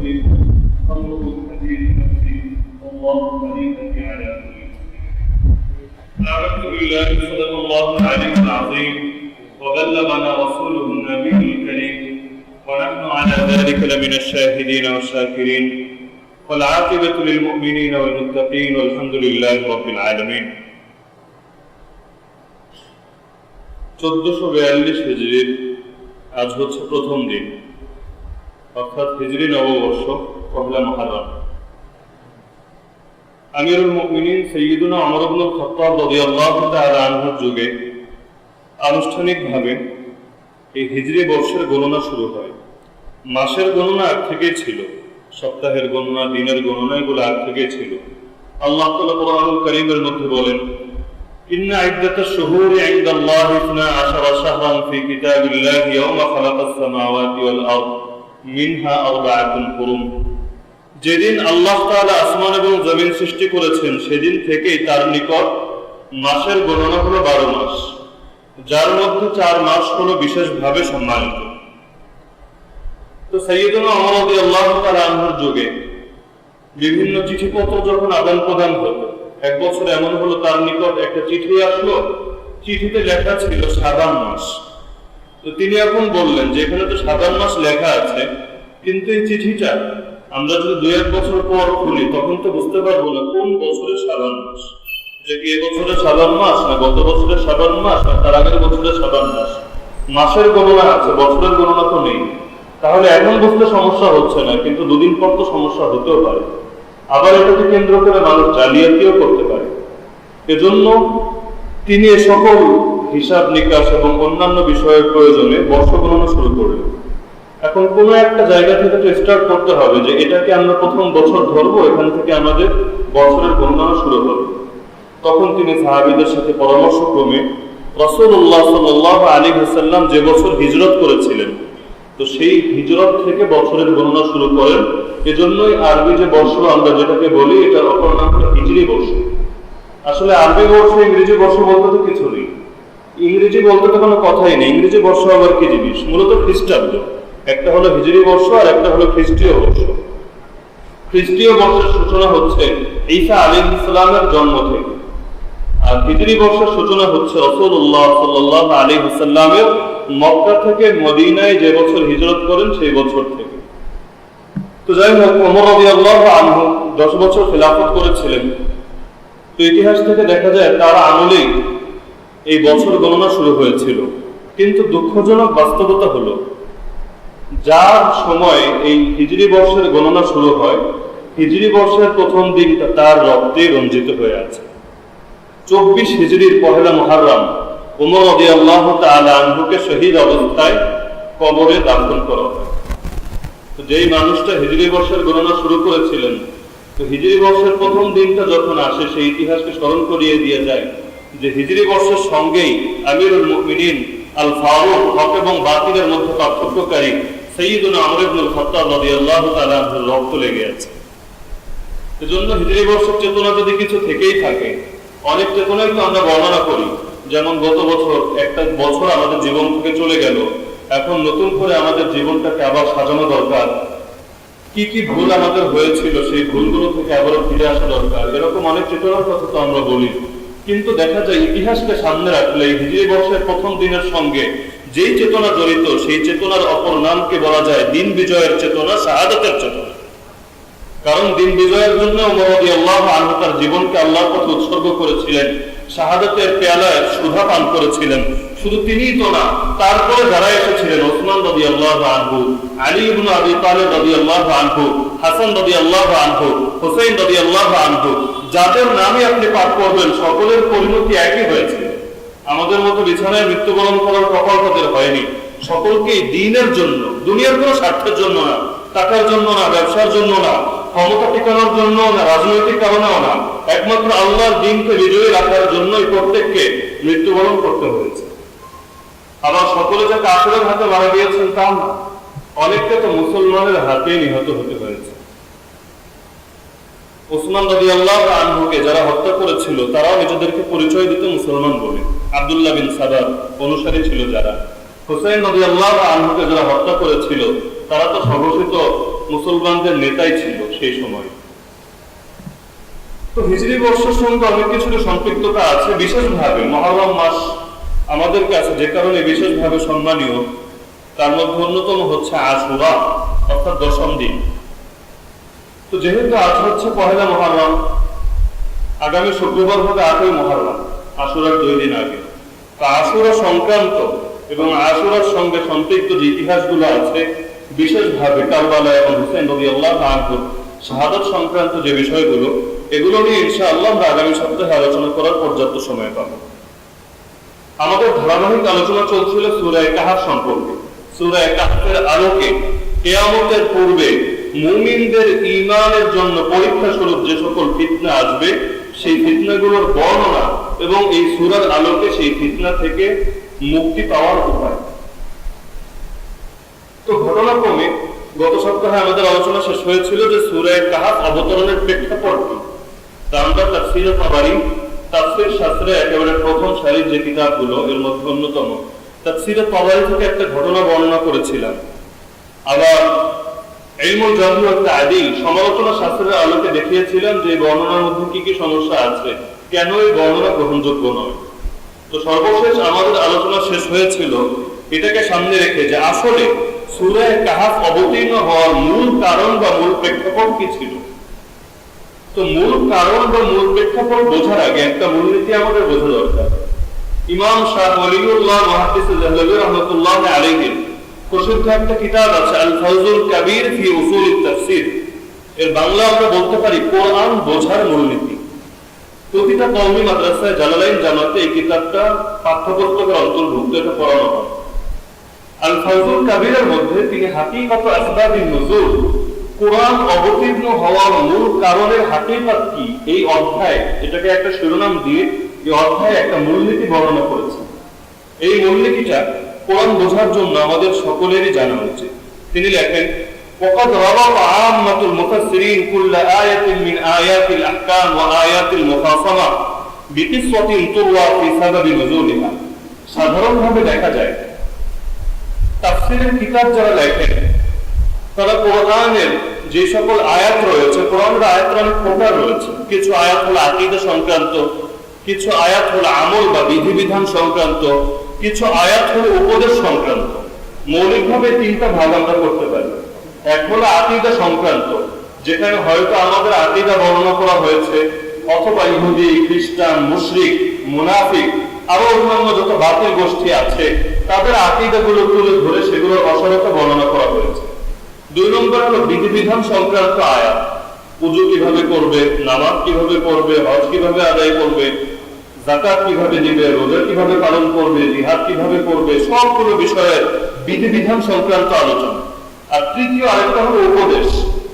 التوفيق أمره الحديث نفسي والله خليفتي على كل شيء. أعوذ بالله صدق الله العلي العظيم وبلغنا رسوله النبي الكريم ونحن على ذلك لمن الشاهدين والشاكرين والعاقبة للمؤمنين والمتقين والحمد لله رب العالمين. 1442 হিজরির আজ হচ্ছে প্রথম দিন, অর্থাৎ হিজরি নববর্ষ পহেলা মুহররম। আমিরুল মুমিনিন সাইয়্যিদুনা ওমর ইবনুল খাত্তাব রাদিয়াল্লাহু তাআলা আনহুর যুগে আনুষ্ঠানিকভাবে এই হিজরি বর্ষের গণনা শুরু হয়। মাসের গণনা আগ থেকেই ছিল, সপ্তাহের গণনা, দিনের গণনা এগুলো আগ থেকেই ছিল। আল্লাহ তাআলা কোরআনুল কারীমের মধ্যে বলেন, ইন্না ইদ্দাতাশ শুহুরি ইনদাল্লাহি 12 শাহরান ফি কিতাবিল্লাহি ইয়াওমা খালাকাস সামাওয়াতি ওয়াল আরদ মিনহা আরবাআতুন হুরুম। যেদিন আল্লাহ তাআলা আসমান এবং জমিন সৃষ্টি করেছেন সেদিন থেকেই তার নিকট মাসের গণনা হলো 12 মাস, যার মধ্যে 4 মাস হলো বিশেষভাবে সম্মানিত। তো সাইয়্যিদুনা ওমর রাদিয়াল্লাহু তাআলা আনহুর যুগে বিভিন্ন চিঠিপত্র যখন আদান প্রদান হতো, এক বছর এমন হলো তার নিকট একটা চিঠি আসলো, চিঠিতে লেখা ছিল শাবান মাস। তো তিনি এখন বললেন যে এখানে তো শাবান মাস লেখা আছে, কিন্তু এই চিঠিটা আমরা যদি 2-1 বছর পর খুলি তখন তো বুঝতে পারবো না কোন বছরের শাবান মাস, যে কি এবছরের শাবান মাস না গত বছরের শাবান মাস না তার আগের বছরের শাবান মাস। মাসের গণনা আছে, বছরের গণনা তো নেই। তাহলে এখন বুঝতে সমস্যা হচ্ছে না, কিন্তু 2 দিন পর তো সমস্যা হতেও পারে। আবার এটাকে কেন্দ্র করে মানুষ জালিয়াতিও করতে পারে। এজন্য তিনি এ সকল হিসাব নিকাশ এবং অন্যান্য বিষয়ের প্রয়োজনে বর্ষ গণনা শুরু করলেন। এখন কোনো একটা জায়গা থেকে তো স্টার্ট করতে হবে যে এটাকে আমরা প্রথম বছর ধরবো, এখান থেকে আমাদের বছরের গণনা শুরু হবে। তখন তিনি সাহাবীদের সাথে পরামর্শক্রমে রাসূলুল্লাহ সাল্লাল্লাহু আলাইহি ওয়াসাল্লাম যে বছর হিজরত করেছিলেন, তো সেই হিজরত থেকে বছরের গণনা শুরু করেন। এজন্যই আরবি যে বর্ষ আমরা যেটাকে বলি, এটার অপর নাম হলো হিজরি বর্ষ। আসলে আরবি বর্ষ ইংরেজি বর্ষ বলতে তো কিছু নেই, ইংরেজি বলতে তো কোনো কথাই নেই। ইংরেজি বর্ষ আবার কি জিনিস? মূলত খ্রিস্টাব্দ। একটা হলো হিজরি বর্ষ আর একটা হলো খ্রিস্টীয় বর্ষ। খ্রিস্টীয় বর্ষের সূচনা হচ্ছে ঈসা আলাইহিস সালামের জন্ম থেকে, আর হিজরি বর্ষের সূচনা হচ্ছে রাসূলুল্লাহ সাল্লাল্লাহু আলাইহি ওয়াসাল্লামের মক্কা থেকে মদিনায় যে বছর হিজরত করেন সেই বছর থেকে। তো যাই হোক, ওমর রাদিয়াল্লাহু আনহু 10 বছর খেলাফত করেছিলেন। তো ইতিহাস থেকে দেখা যায় তার আমলেই এই বছর গণনা শুরু হয়েছিল। কিন্তু দুঃখজনক বাস্তবতা হলো, যার সময় এই হিজরি বর্ষের গণনা শুরু হয়, হিজরি বর্ষের প্রথম দিনটা তার রক্তে রঞ্জিত হয়ে আছে। 24 হিজরির পহেলা মুহররম ওমর রাদিয়াল্লাহু তাআলা আনহুকে শহীদ অবস্থায় কবরে দাফন করা হয়। তো যেই মানুষটা হিজরি বর্ষের গণনা শুরু করেছিলেন, তো হিজরি বর্ষের প্রথম দিনটা যখন আসে সেই ইতিহাসকে স্মরণ করিয়ে দিয়ে যায় যে হিজরি বর্ষের সঙ্গেই আমিরুল মুমিনিন আল ফারুক হক এবং বাতিলের মধ্যে পার্থক্যকারী সাইয়্যিদুনা ওমর ইবনুল খাত্তাব রাদিয়াল্লাহু তাআলা আনহুর রক্ত লেগে আছে। এজন্য হিজরি বর্ষের চেতনা যদি কিছু থেকেই থাকে, অনেক চেতনাই তো আমরা বর্ণনা করি। যেমন গত বছর একটা বছর আমাদের জীবন থেকে চলে গেল, এখন নতুন করে আমাদের জীবনটাকে আবার সাজানো দরকার। কি কি ভুল আমাদের হয়েছিল সেই ভুলগুলো থেকে আবারও ফিরে আসা দরকার। এরকম অনেক চেতনার কথা তো আমরা বলি, কিন্তু দেখা যায় ইতিহাসকে সামনে রাখলে হিজরি বর্ষের প্রথম দিনের সঙ্গে যেই চেতনা জড়িত, সেই চেতনার অপর নামকে বলা যায় দিন বিজয়ের চেতনা, শাহাদাতের চেতনা। কারণ দিন বিজয়ের জন্য ওমর রাদিয়াল্লাহু আনহু তার জীবনকে আল্লাহর পথে উৎসর্গ করেছিলেন, শাহাদাতের পেয়ালায় সুধা পান করেছিলেন। শুধু তিনিই তো না, তারপরে যারা এসেছিলেন ওসমান রাদিয়াল্লাহু আনহু, আলী ইবনে আবি তালিব রাদিয়াল্লাহু আনহু, হাসান রাদিয়াল্লাহু আনহু, হুসাইন রাদিয়াল্লাহু আনহু, যাদের নামে আপনি পাঠ করবেন সকলের পরিণতি একই হয়েছে। আমাদের মতো বিছানায় মৃত্যুবরণ করার কপাল তাদের হয়নি। সকলকেই দ্বীনের জন্য, দুনিয়ার কোনো স্বার্থের জন্য না, টাকার জন্য না, ব্যবসার জন্য না, ক্ষমতা টিকানোর জন্য না, রাজনৈতিক কারণেও না, একমাত্র আল্লাহর দ্বীনকে বিজয়ী রাখার জন্যই প্রত্যেককে মৃত্যুবরণ করতে হয়েছে। আবার সকলে যে কাফেরের হাতে মারা গিয়েছেন তা না, অনেককে তো মুসলমানের হাতেই নিহত হতে হয়েছে। ওসমান রাদিয়াল্লাহু আনহুকে যারা হত্যা করেছিল তারাও নিজেদেরকে পরিচয় দিত মুসলমান বলে, আব্দুল্লাহ বিন সাবার অনুসারী ছিল যারা। হুসাইন রাদিয়াল্লাহু আনহুকে যারা হত্যা করেছিল তারা তো স্বঘোষিত মুসলমানদের নেতাই ছিল সেই সময়। তো হিজরি বর্ষের সঙ্গে অনেক কিছুর সম্পৃক্ততা আছে। বিশেষভাবে মুহররম মাস আমাদের কাছে যে কারণে বিশেষভাবে সম্মানীয়, তার মধ্যে অন্যতম হচ্ছে আশুরা, অর্থাৎ 10ম দিন। তো যেহেতু আজ হচ্ছে পহেলা মুহররম, আগামী শুক্রবার হবে 8ই মুহররম, আশুরার 2 দিন আগে। তো আশুরা সংক্রান্ত এবং আশুরার সঙ্গে সম্পৃক্ত যে ইতিহাসগুলো আছে, বিশেষভাবে কারবালা এবং হুসাইন রাদিয়াল্লাহু আনহুর শাহাদাত সংক্রান্ত যে বিষয়গুলো, এগুলো নিয়ে ইনশাআল্লাহ আমরা আগামী সপ্তাহে আলোচনা করার পর্যাপ্ত সময় পাব। আমাদের ধারাবাহিক আলোচনা চলছিল সূরা কাহফ সম্পর্কে। সূরা কাহফের আলোকে কিয়ামতের পূর্বে মুমিনদের ঈমানের জন্য পরীক্ষা স্বরূপ যে সকল ফিতনা আসবে, সেই ফিতনাগুলোর বর্ণনা এবং এই সূরার আলোকে সেই ফিতনা থেকে মুক্তি পাওয়ার উপায়। তো ঘটনাক্রমে গত সপ্তাহে আমাদের আলোচনা শেষ হয়েছিল যে সূরা কাহফ অবতরণের প্রেক্ষাপট কি। তা আমরা তাফসীরে তাবারী, তাফসীর শাস্ত্রে একেবারে প্রথম সারির যে কিতাবগুলো, এর মধ্যে অন্যতম তাফসীরে তাবারী থেকে একটা ঘটনা বর্ণনা করেছিলাম। আবার ইলমুল জারহ ওয়া তা'দীল সমালোচনা শাস্ত্রের আলোকে দেখিয়েছিলাম যে বর্ণনার মধ্যে কি কি সমস্যা আছে, কেন এই বর্ণনা গ্রহণযোগ্য নয়। তো সর্বশেষ আমাদের আলোচনা শেষ হয়েছিল এটাকে সামনে রেখে যে আসলে সূরা কাহফ অবতীর্ণ হওয়ার মূল কারণ বা মূল প্রেক্ষাপট কি ছিল। তো মূল কারণ বা মূল প্রেক্ষাপট বোঝার আগে একটা মূলনীতি আমাদের বোঝা দরকার। ইমাম শাহ ওয়ালিউল্লাহ মুহাদ্দিস আল-জাহলাবী রাহমাতুল্লাহি আলাইহি প্রসিদ্ধ একটা কিতাব আছে আল ফাউজুল কাবীর ফি উসুলিত তাফসীর। এর বাংলা আমরা বলতে পারি কোরআন বোঝার মূলনীতি। প্রতিটা কওমি মাদ্রাসায় জালালাইন জামাতে এই কিতাবটা পাঠ্যপুস্তকের অন্তর্ভুক্ত, এটা পড়ানো হয়। আল ফাউজুল কাবীরের মধ্যে তিনি হাকিকাত আসবাবিন নুজুল, কোরআন অবতীর্ণ হওয়ার মূল কারণের হাকিকত কি, এই অধ্যায়, এটাকে একটা শিরোনাম দিয়ে এই অধ্যায়ে একটা মূলনীতি বর্ণনা করেছেন। এই মূলনীতিটা কোরআন বোঝার জন্য আমাদের সকলেরই জানা উচিত। তিনি লেখেন, وقد ربط عامة المفسرين كل آية من آيات الأحكام وآيات المخاصمة بقصة تروى في سبب نزولها। সাধারণভাবে দেখা যায় তাফসীরের কিতাব যারা লেখেন তারা কোরআনের যে সকল আয়াত রয়েছে, কোরআনের আয়াতের অনেক প্রকার রয়েছে। কিছু আয়াত হলো আকীদা সংক্রান্ত, কিছু আয়াত হলো আমল বা বিধিবিধান সংক্রান্ত, কিছু আয়াত হলো উপদেশ সংক্রান্ত। মৌলিকভাবে 3টা ভাগ আমরা করতে পারি। এক হলো আকীদা সংক্রান্ত, যেখানে হয়তো আমাদের আকীদা বর্ণনা করা হয়েছে, অথবা ইহুদি, খ্রিস্টান, মুশরিক, মুনাফিক আরো অন্যান্য যত বাতিল গোষ্ঠী আছে তাদের আকীদাগুলো তুলে ধরে সেগুলোর অসারতা বর্ণনা করা হয়েছে। 2 নম্বর হলো বিধিবিধান সংক্রান্ত আয়াত। ওযু কিভাবে করবে, নামাজ কিভাবে পড়বে, হজ কিভাবে আদায় করবে, যাকাত কিভাবে দিবে, রোজা কিভাবে পালন করবে, জিহাদ কিভাবে করবে, সবগুলো বিষয়ের বিধিবিধান সংক্রান্ত আলোচনা। আর তৃতীয় আরেকটা হলো উপদেশ।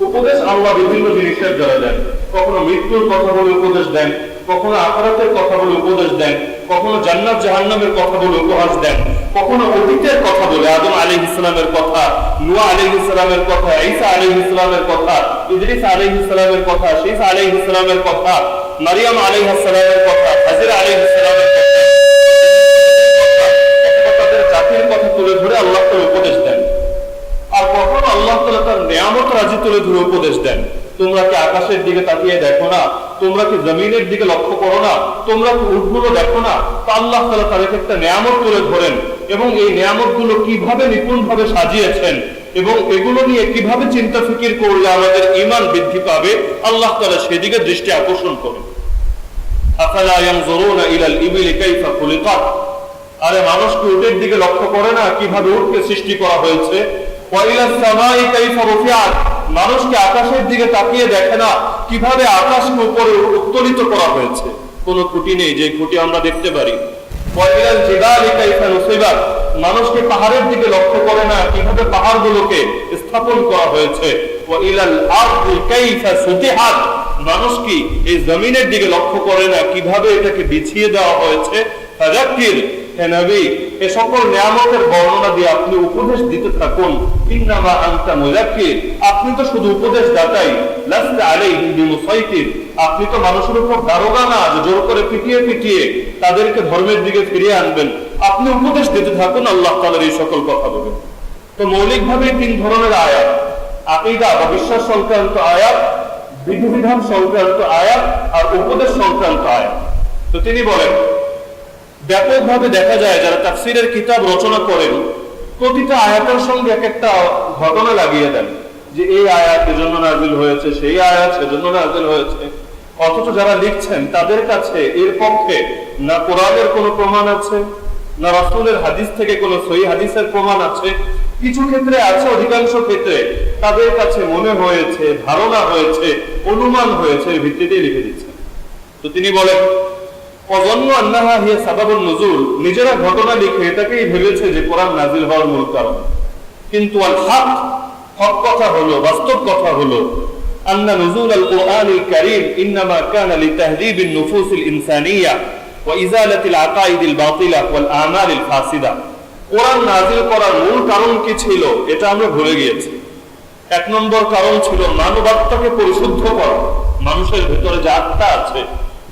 উপদেশ আল্লাহ বিভিন্ন জিনিসের দ্বারা দেন। কখনো মৃত্যুর কথা বলে উপদেশ দেন, কখনো আখিরাতের কথা বলে উপদেশ দেন, কখনো জান্নাত জাহান্নামের কথা বলে উপহাস দেন, কখনো অতীতের কথা বলে আদম আলাইহিস সালামের কথা, নূহ আলাইহিস সালামের কথা, ঈসা আলাইহিস সালামের কথা, ইদ্রিস আলাইহিস সালামের কথা, শীস আলাইহিস সালামের কথা, মারিয়াম আলাইহিস সালামের কথা, হাজরা আলাইহিস সালামের কথা, তাদের জাতির কথা তুলে ধরে আল্লাহ তাআলা উপদেশ দেন। আর কখনো আল্লাহ তাআলা তার নিয়ামত রাজি তুলে ধরে উপদেশ দেন। তোমরা কি আকাশের দিকে তাকিয়ে দেখো না, তোমরা কি জমিনের দিকে লক্ষ্য করো না, তোমরা কি উটগুলো দেখো না। তো আল্লাহ তাআলা তার একটা নিয়ামত তুলে ধরেন এবং এই নিয়ামতগুলো কিভাবে নিপুণভাবে সাজিয়েছেন এবং এগুলো নিয়ে কিভাবে চিন্তা ফিকির করলে আমাদের ঈমান বৃদ্ধি পাবে, আল্লাহ তাআলা সেদিকে দৃষ্টি আকর্ষণ করেন। আফালা ইয়ানজুরুনা ইলাল ইবিলি কাইফা খুলিকাত। আরে মানুষ কি উটের দিকে লক্ষ্য করে না কিভাবে উটকে সৃষ্টি করা হয়েছে? ওয়া ইলাস সামাই কাইফা রুফিআত। মানুষকে আকাশের দিকে তাকিয়ে দেখে না কিভাবে আকাশকে উপরে উত্তোলিত করা হয়েছে। কোনো খুঁটি নেই যে খুঁটি আমরা দেখতে পারি। ওয়া ইলাল জিবালি কাইফা নুসিবাত। মানুষকে পাহাড়ের দিকে লক্ষ্য করে না কিভাবে পাহাড়গুলোকে স্থাপন করা হয়েছে। ওয়া ইলাল আরদি কাইফা সুতিহাত। মানুষ কি এই জমিনের দিকে লক্ষ্য করে না কিভাবে এটাকে বিছিয়ে দেওয়া হয়েছে। ফাযাক্কির, হে নবী, এই সকল নিয়ামতের বর্ণনা দিয়ে আপনি উপদেশ দিতে থাকুন। ইন্নামা আনতা মুযাক্কির, আপনি তো শুধু উপদেশ দাতাই। লাস্তা আলাইহিম বিমুসাইতির, আপনি তো মানুষের উপর দারোগা না যে জোর করে পিটিয়ে পিটিয়ে তাদেরকে ধর্মের দিকে ফিরিয়ে আনবেন। আপনি উপদেশ দিতে থাকুন, আল্লাহ তাআলার এই সকল কথা বলবেন। তো মৌলিকভাবে 3 ধরনের আয়াত। আকীদা বা বিশ্বাস সংক্রান্ত আয়াত, বিধিবিধান সংক্রান্ত আয়াত আর উপদেশ সংক্রান্ত আয়াত। তো তিনি বলেন ব্যাপকভাবে দেখা যায় যারা তাফসীরের কিতাব রচনা করেন প্রতিটা আয়াতের সঙ্গে এক একটা ঘটনা লাগিয়ে দেন, যে এই আয়াত এজন্য নাযিল হয়েছে, সেই আয়াত সেজন্য নাযিল হয়েছে। অথচ যারা লিখছেন তাদের কাছে এর পক্ষে না কোরআনের কোনো প্রমাণ আছে, না রাসূলের হাদিস থেকে কোনো সহিহ হাদিসের প্রমাণ আছে। কিছু ক্ষেত্রে আছে, অধিকাংশ ক্ষেত্রে তাদের কাছে মনে হয়েছে, ধারণা হয়েছে, অনুমান হয়েছে, ভিত্তিতেই লিখে দিচ্ছেন। তো তিনি বলেন অজন্য আন্নাহা হিয়া সাবাবুন নুজুল, নিজেরা ঘটনা লিখে এটাকেই ভেবেছে যে কোরআন নাযিল হওয়ার মূল কারণ। কিন্তু আল হক, হক কথা হলো, বাস্তব কথা হলো আন্না নুজুল আল কুরআনিল কারীম ইন্নামা কানা লিতাহযীবিন নুফুসিল ইনসানিয়্যা ওয়া ইজালাতিল আকাইদিল বাতিলা ওয়াল আমালিল ফাসিদা। কোরআন নাযিল করার মূল কারণ কি ছিল এটা আমরা ভুলে গিয়েছি। এক নম্বর কারণ ছিল মানবাত্মাকে পরিশুদ্ধ করা। মানুষের ভিতরে যে আত্মা আছে,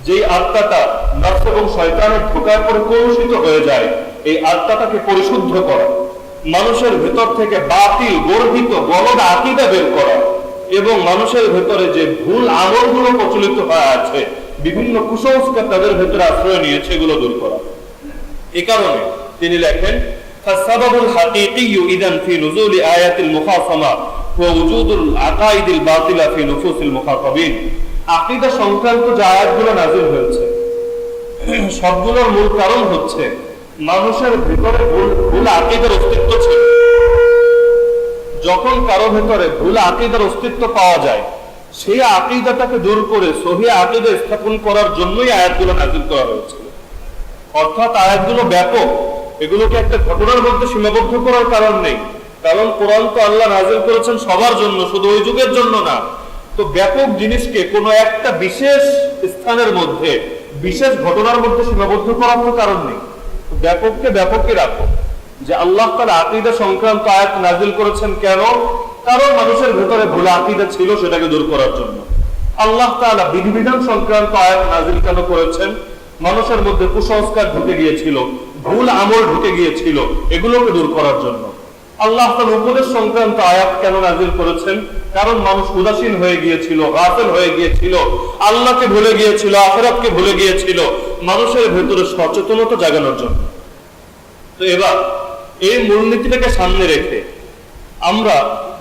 যেই আত্মাটা নফস এবং শয়তানের ধোঁকায় পড়ে কলুষিত হয়ে যায়, এই আত্মাটাকে পরিশুদ্ধ করা, মানুষের ভেতর থেকে বাতিল গর্হিত গলদ আকীদা বের করা, এবং মানুষের ভেতরে যে ভুল আমলগুলো প্রচলিত হয়ে আছে, বিভিন্ন কুসংস্কার তাদের ভেতরে আশ্রয় নিয়েছে, এগুলো দূর করা। এই কারণে তিনি লেখেন ফাসাবাবুল হাকিকিয়্যু ইদান ফি নুজুলি আয়াতিল মুখাসামা ওয়া উজুদুল আকাইদিল বাতিলা ফি নুফুসিল মুখাতাবিন। আকীদা সংক্রান্ত যে আয়াতগুলো নাযিল হয়েছে সবগুলোর মূল কারণ হচ্ছে মানুষের ভিতরে ভুল আকীদার অস্তিত্ব ছিল। যখন কারো ভিতরে ভুল আকীদার অস্তিত্ব পাওয়া যায়, সেই আকীদাটাকে দূর করে সহিহ আকীদা স্থাপন করার জন্যই আয়াতগুলো নাযিল করা হয়েছিল। অর্থাৎ আয়াতগুলো ব্যাপক, এগুলোকে একটা ঘটনার মধ্যে সীমাবদ্ধ করার কারণ নেই। কারণ কোরআন তো আল্লাহ নাযিল করেছেন সবার জন্য, শুধু ওই যুগের জন্য না। তো ব্যাপক জিনিসকে কোনো একটা বিশেষ স্থানের মধ্যে, বিশেষ ঘটনার মধ্যে সীমাবদ্ধ করার কোনো কারণ নেই। ব্যাপককে ব্যাপকই রাখো। যে আল্লাহ তাআলা আকীদা সংক্রান্ত আয়াত নাযিল করেছেন কেন? কারণ মানুষের ভেতরে ভুল আকীদা ছিল, সেটাকে দূর করার জন্য। আল্লাহ তাআলা বিধিবিধান সংক্রান্ত আয়াত নাযিল কেন করেছেন? মানুষের মধ্যে কুসংস্কার ঢুকে গিয়েছিল, ভুল আমল ঢুকে গিয়েছিল, এগুলোকে দূর করার জন্য। আল্লাহ তাআলা উপদেশ সংক্রান্ত আয়াত কেন নাযিল করেছেন? কারণ মানুষ উদাসীন হয়ে গিয়েছিল, গাফিল হয়ে গিয়েছিল, আল্লাহকে ভুলে গিয়েছিল, আখিরাতকে ভুলে গিয়েছিল, মানুষের ভেতরে সচেতনতা জাগানোর জন্য। তো এবার এই মূলনীতিটাকে সামনে রেখে আমরা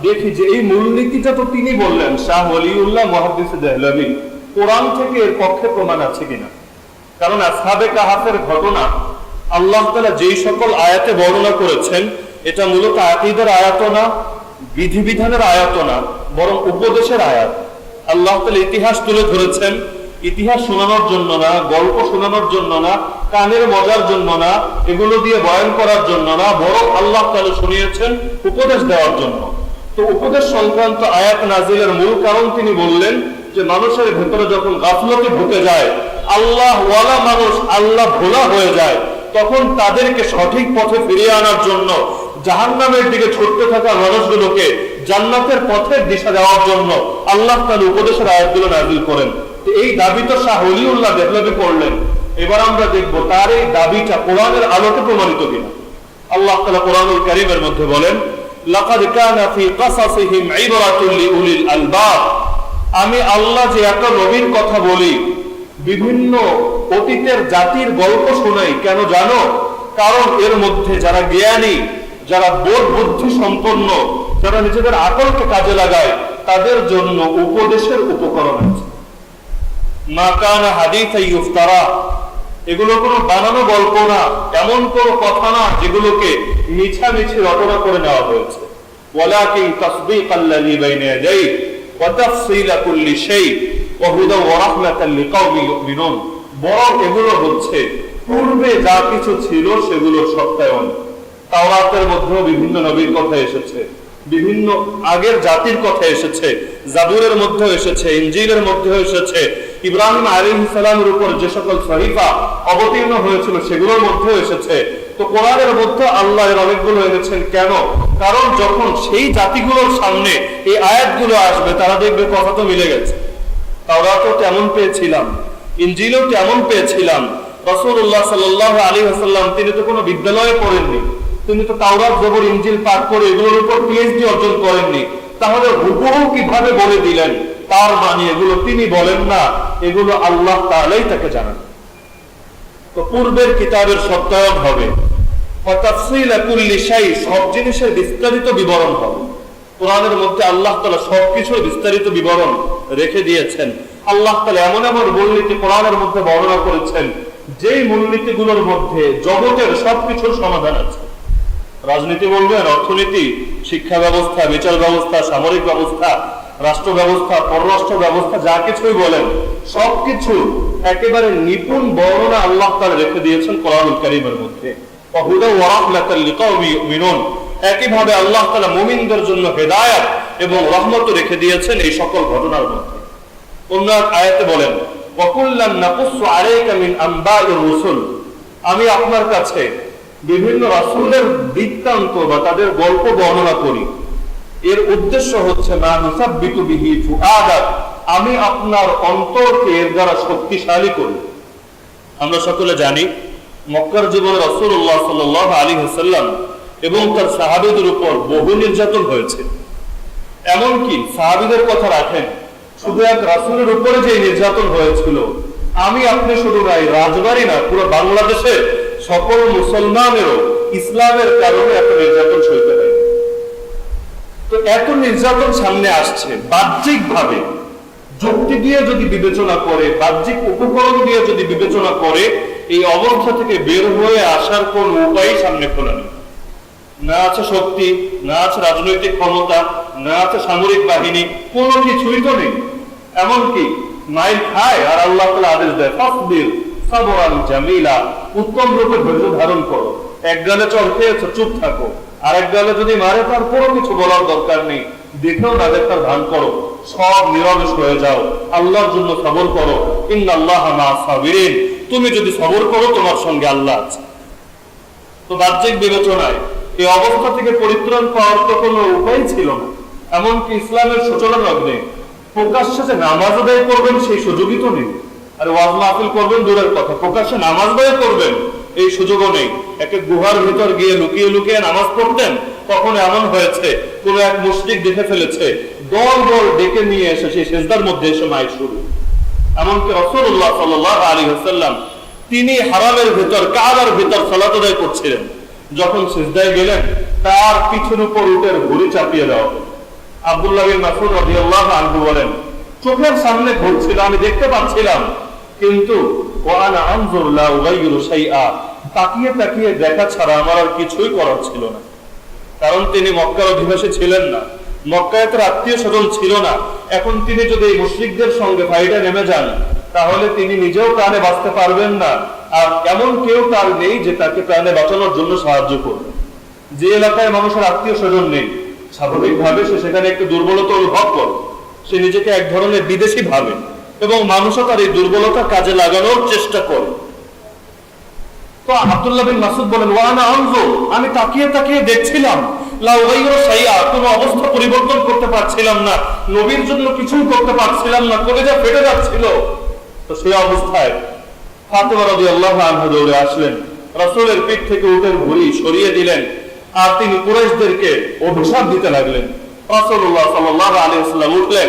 দেখি যে এই মূলনীতিটা তো তিনি বললেন, শাহ ওলিউল্লাহ মুহাদ্দিস দেহলভী, কোরআন থেকে এর পক্ষে প্রমাণ আছে কিনা? কারণ আসহাবে কাহাফের ঘটনা আল্লাহ তাআলা যেই সকল আয়াতে বর্ণনা করেছেন, এটা মূলত আকীদার আয়াত না, বিধিবিধানের আয়াত না, বরং উপদেশের আয়াত। আল্লাহ তাআলা ইতিহাস তুলে ধরেছেন, ইতিহাস শোনানোর জন্য না, গল্প শোনানোর জন্য না, কানের মজার জন্য না, এগুলো দিয়ে বয়ান করার জন্য না, বরং আল্লাহ তাআলা শুনিয়েছেন উপদেশ দেওয়ার জন্য। তো উপদেশ সংক্রান্ত আয়াত নাযিলের মূল কারণ তিনি বললেন যে মানুষের ভেতরে যখন গাফলতে ঢুকে যায়, আল্লাহ ওয়ালা মানুষ আল্লাহ ভোলা হয়ে যায়, তখন তাদেরকে সঠিক পথে ফিরিয়ে আনার জন্য, জাহান্নামের দিকে ছুটতে থাকা মানুষগুলোকে জান্নাতের পথের দিশা দেওয়ার জন্য আল্লাহ তাআলা উপদেশের আয়াতগুলো নাযিল করেন। এই দাবি তো শাহ ওলিউল্লাহ দেহলভী করলেন। এবার আমরা দেখব তার এই দাবিটা কোরআনের আলোকে প্রমাণিত কিনা। আল্লাহ তাআলা কোরআনুল কারীমের মধ্যে বলেন, লাকাদ কানা ফী কাসাসিহিম ইবরাতুল লিউলিল আলবাব। আমি আল্লাহ যে এত নবীর কথা বলি, বিভিন্ন অতীতের জাতির গল্প শোনাই, কেন জানো? কারণ এর মধ্যে যারা জ্ঞানী, যারা বোধ বুদ্ধি সম্পন্ন, যারা নিজেদের আকলকে কাজে লাগায়, তাদের জন্য উপদেশের উপকরণ আছে। মা কানা হাদিসা ইফতারা, এগুলো কোনো বানানো গল্প না, এমন কোনো কথা না যেগুলোকে মিছামিছি রটনা করে নেওয়া হয়েছে। ওয়ালাকিন তাসদীকাল্লাযী বাইনা ইয়াদাইহি ওয়া তাফসীলা কুল্লি শাই ওয়া হুদা ওয়া রাহমাতাল লিকাওমিন ইউমিনুন। বরং এগুলো হচ্ছে পূর্বে যা কিছু ছিল সেগুলোর সত্যায়ন। তাওরাতের মধ্যেও বিভিন্ন নবীর কথা এসেছে, বিভিন্ন আগের জাতির কথা এসেছে, জাবুরের মধ্যেও এসেছে, ইনজিলের মধ্যেও এসেছে, ইব্রাহিম আলাইহিস সালামের উপর যে সকল সহিফা অবতীর্ণ হয়েছিল সেগুলোর মধ্যেও এসেছে। তো কোরআনের মধ্যে আল্লাহ এর অনেকগুলো এনেছেন কেন? কারণ যখন সেই জাতিগুলোর সামনে এই আয়াতগুলো আসবে, তারা দেখবে কথা তো মিলে গেছে। তাওরাতও তেমন পেয়েছিলাম, ইনজিলও তেমন পেয়েছিলাম। রাসূলুল্লাহ সাল্লাল্লাহু আলাইহি ওয়াসাল্লাম তিনি তো কোনো বিদ্যালয়ে পড়েননি, তিনি তো তাওরাত জবর ইনজিল পাঠ করে এগুলোর উপর পিএইচডি অর্জন করেননি। তাহলে হুবহু কিভাবে বলে দিলেন? তার মানে এগুলো তিনি বলেন না, এগুলো আল্লাহ তাআলাই তাকে জানান। তো পূর্বের কিতাবের সত্যায়ন হবে, সব জিনিসের বিস্তারিত বিবরণ হবে। কোরআনের মধ্যে আল্লাহ তাআলা সবকিছুর বিস্তারিত বিবরণ রেখে দিয়েছেন। আল্লাহ তাআলা এমন এমন মূলনীতি কোরআনের মধ্যে বর্ণনা করেছেন, যেই মূলনীতিগুলোর মধ্যে জগতের সবকিছুর সমাধান আছে। রাজনীতি বলবেন, অর্থনীতি, শিক্ষা ব্যবস্থা, বিচার ব্যবস্থা, সামরিক ব্যবস্থা, রাষ্ট্র ব্যবস্থা, পররাষ্ট্র ব্যবস্থা, যা কিছুই বলেন সবকিছু একেবারে নিপুণ বর্ণনা আল্লাহ তাআলা রেখে দিয়েছেন কোরআনুল কারীমের মধ্যে। একইভাবে আল্লাহ তাআলা মুমিনদের জন্য হেদায়েত এবং রহমত রেখে দিয়েছেন এই সকল ঘটনার মধ্যে। অন্য এক আয়াতে বলেন, ওয়াকুল্লান নাকুসু আলাইকা মিন আনবাইর রাসূল, আমি আপনার কাছে বিভিন্ন রাসূলের বৃত্তান্ত বা তাদের গল্প বর্ণনা করি। এর উদ্দেশ্য হচ্ছে মা নুসাব্বিতু বিহি ফুআদাক, আমি আপনার অন্তরকে এর দ্বারা শক্তিশালী করি। আমরা সকলে জানি মক্কার জীবনে রাসূলুল্লাহ সাল্লাল্লাহু আলাইহি ওয়াসাল্লাম এবং তার সাহাবীদের উপর বহু নির্যাতন হয়েছে। এমনকি সাহাবীদের কথা রাখেন, শুধু এক রাসূলের উপরে যে নির্যাতন হয়েছিল, আমি আপনি শুধু নাই, রাজবাড়ি না, পুরো বাংলাদেশের সকল মুসলমানেরও ইসলামের কারণে এত নির্যাতন সইতে হয়। তো এত নির্যাতন সামনে আসছে, বাহ্যিক ভাবে যুক্তি দিয়ে যদি বিবেচনা করে, বাহ্যিক উপকরণ দিয়ে যদি বিবেচনা করে, এই অবস্থা থেকে বের হয়ে আসার কোন উপায় সামনে খোলা নেই। না আছে শক্তি, না আছে রাজনৈতিক ক্ষমতা, না আছে সামরিক বাহিনী, কোনো কিছুই তো নেই। এমনকি মাইল খায় আর আল্লাহ তাআলা আদেশ দেয়, ফাসবির সাবরান জামিলা, উত্তম রূপে ধৈর্য ধারণ করো। এক গালে চল খেয়েছো, চুপ থাকো। আর এক গালে যদি মারে, তার কোনো কিছু বলার দরকার নেই, দেখেও না দেখার ভান করো, সব নীরবে হয়ে যাও, আল্লাহর জন্য সবর করো। ইন্নাল্লাহা মা'আস সাবিরিন, তুমি যদি সবর করো তোমার সঙ্গে আল্লাহ আছে। তো বাহ্যিক বিবেচনায় এই অবস্থা থেকে পরিত্রাণ পাওয়ার তো কোনো উপায় ছিল না। এমনকি ইসলামের সূচনা লগ্নে প্রকাশ্যে যে নামাজ আদায় করবেন সেই সুযোগই তো নেই। আর ওয়াজ মাহফিল করবেন দূরের কথা, প্রকাশ্যে নামাজ আদায় করবেন এই সুযোগও নেই। একে গুহার ভিতর গিয়ে লুকিয়ে লুকিয়ে নামাজ পড়তেন। কখন এমন হয়েছে কোন এক মুশরিক দেখে ফেলেছে, দল দল ডেকে নিয়ে এসে সেই সিজদার মধ্যে এসে মাইক শুরু। এমনকি রাসূলুল্লাহ সাল্লাল্লাহু আলাইহি ওয়াসাল্লাম তিনি হারামের ভিতর, কাবার ভিতর সালাত আদায় করছিলেন। যখন সিজদায় গেলেন, তার পিছনের উপর উটের ঘুড়ি চাপিয়ে দেওয়া হলো। আব্দুল্লাহ বিন মাসউদ রাদিয়াল্লাহু আনহু বলেন, চোখের সামনে ঘুরছিল, আমি দেখতে পাচ্ছিলাম, কিন্তু ওয়ানা আনজুর লা উগাইরু শাইআ, তাকিয়ে তাকিয়ে দেখা ছাড়া আমার আর কিছুই করার ছিল না। কারণ তিনি মক্কার অধিবাসী ছিলেন না, মক্কায় তার আত্মীয় স্বজন ছিল না। এখন তিনি যদি এই মুশরিকদের সঙ্গে ফাইটে নেমে যান, তাহলে তিনি নিজেও প্রাণে বাঁচতে পারবেন না, আর এমন কেউ তার নেই যে তাকে প্রাণে বাঁচানোর জন্য সাহায্য করবে। যে এলাকায় মানুষের আত্মীয় স্বজন নেই, স্বাভাবিকভাবে সে সেখানে একটু দুর্বলতা অনুভব করে, সে নিজেকে এক ধরনের বিদেশি ভাবে এবং মানুষও তার এই দুর্বলতা কাজে লাগানোর চেষ্টা করে। তো আব্দুল্লাহ বিন মাসউদ বলেন, ওয়ানা আনজুর, আমি তাকিয়ে তাকিয়ে দেখছিলাম, লা উগাইরু শাইআ, কোনো অবস্থা পরিবর্তন করতে পারছিলাম না, নবীর জন্য কিছুই করতে পারছিলাম না, কলেজা ফেটে যাচ্ছিল। তো সেই অবস্থায় ফাতেমা রাদিয়াল্লাহু আনহা দৌড়ে আসলেন, রাসূলের পিঠ থেকে উটের ঘুড়ি সরিয়ে দিলেন, আর তিনি কুরাইশদেরকে অভিশাপ দিতে লাগলেন। রাসূলুল্লাহ সাল্লাল্লাহু আলাইহি ওয়াসাল্লাম উঠলেন,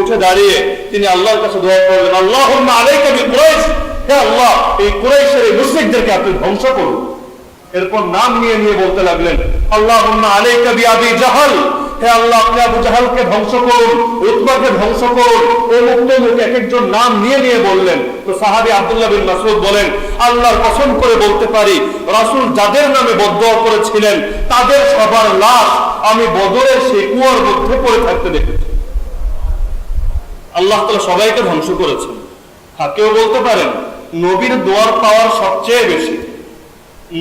উঠে দাঁড়িয়ে তিনি আল্লাহর কাছে দোয়া করলেন, আল্লাহুম্মা আলাইকা বিকুরাইশ, হে আল্লাহ, এই কুরাইশের এই মুশরিকদেরকে আপনি ধ্বংস করুন। এরপর নাম নিয়ে নিয়ে বলতে লাগলেন, আল্লাহুম্মা আলাইকা বিআবি জাহল, হে আল্লাহ, আপনি আবু জাহলকে ধ্বংস করুন, উতবাকে ধ্বংস করুন। অমুক তমুক এক একজন নাম নিয়ে নিয়ে বললেন। তো সাহাবী আব্দুল্লাহ বিন মাসউদ বলেন, আল্লাহর কসম করে বলতে পারি, রাসূল যাদের নামে বদদোয়া করেছিলেন তাদের সবার লাশ আমি বদরের সেই কুয়ার মধ্যে পড়ে থাকতে দেখেছি। আল্লাহ তাআলা সবাইকে ধ্বংস করেছেন। কেউ বলতে পারেন নবীর দোয়ার পাওয়ার সবচেয়ে বেশি,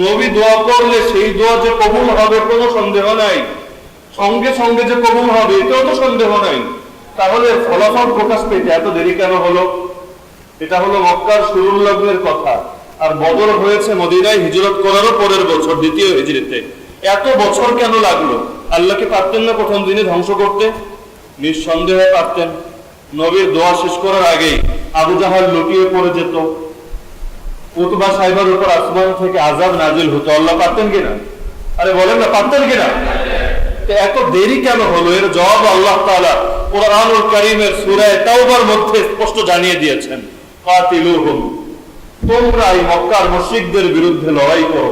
নবী দোয়া করলে সেই দোয়া যে কবুল হবে কোনো সন্দেহ নাই, সঙ্গে সঙ্গে যে কবুল হবে এটাও তো সন্দেহ নাই। তাহলে ফলাফল প্রকাশ পেতে এত দেরি কেন হলো? এটা হলো মক্কার শুরুর লগ্নের কথা, আর বদর হয়েছে মদিনায় হিজরত করারও পরের বছর, দ্বিতীয় হিজরিতে। এত বছর কেন লাগলো? আল্লাহকে পারতেন না প্রথম দিনে ধ্বংস করতে? নিঃসন্দেহে পারতেন। নবীর দোয়া শেষ করার আগেই আবু জাহল লুকিয়ে পড়ে যেত, উতবা সাহেবের উপর আসমান থেকে আযাব নাজিল হতো। আল্লাহ পারতেন কিনা? আরে বলেন না, পারতেন কিনা? তো এত দেরি কেন হলো? এর জবাব আল্লাহ তাআলা কুরআনুল কারীমের সূরা তাওবার মধ্যে স্পষ্ট জানিয়ে দিয়েছেন, কাতিলুহুম, তোমরা এই মক্কার মুশরিকদের বিরুদ্ধে লড়াই করো।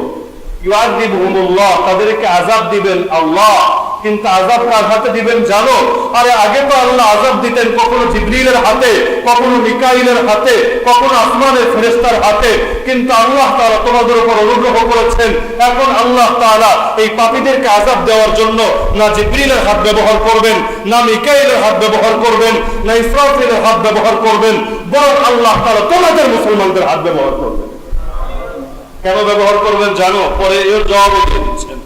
ইউআযিবুহুমুল্লাহ, তাদেরকে আযাব দিবেন আল্লাহ। কিন্তু আযাব কার হাতে দিবেন জানো? আরে আগে তো আল্লাহ আযাব দিতেন কখনো জিবরিলের হাতে, কখনো মিকাইলের হাতে, কখনো আসমানের ফেরেশতার হাতে। কিন্তু আল্লাহ তাআলা তোমাদের উপর অনুগ্রহ করেছেন, এখন আল্লাহ তাআলা এই পাপীদেরকে আযাব দেওয়ার জন্য না জিবরিলের হাত ব্যবহার করবেন, না মিকাইলের হাত ব্যবহার করবেন, না ইসরাফিলের হাত ব্যবহার করবেন, বরং আল্লাহ তাআলা তোমাদের মুসলমানদের হাত ব্যবহার করবেন। কেন ব্যবহার করবেন জানো? পরে এর জবাব দিচ্ছেন,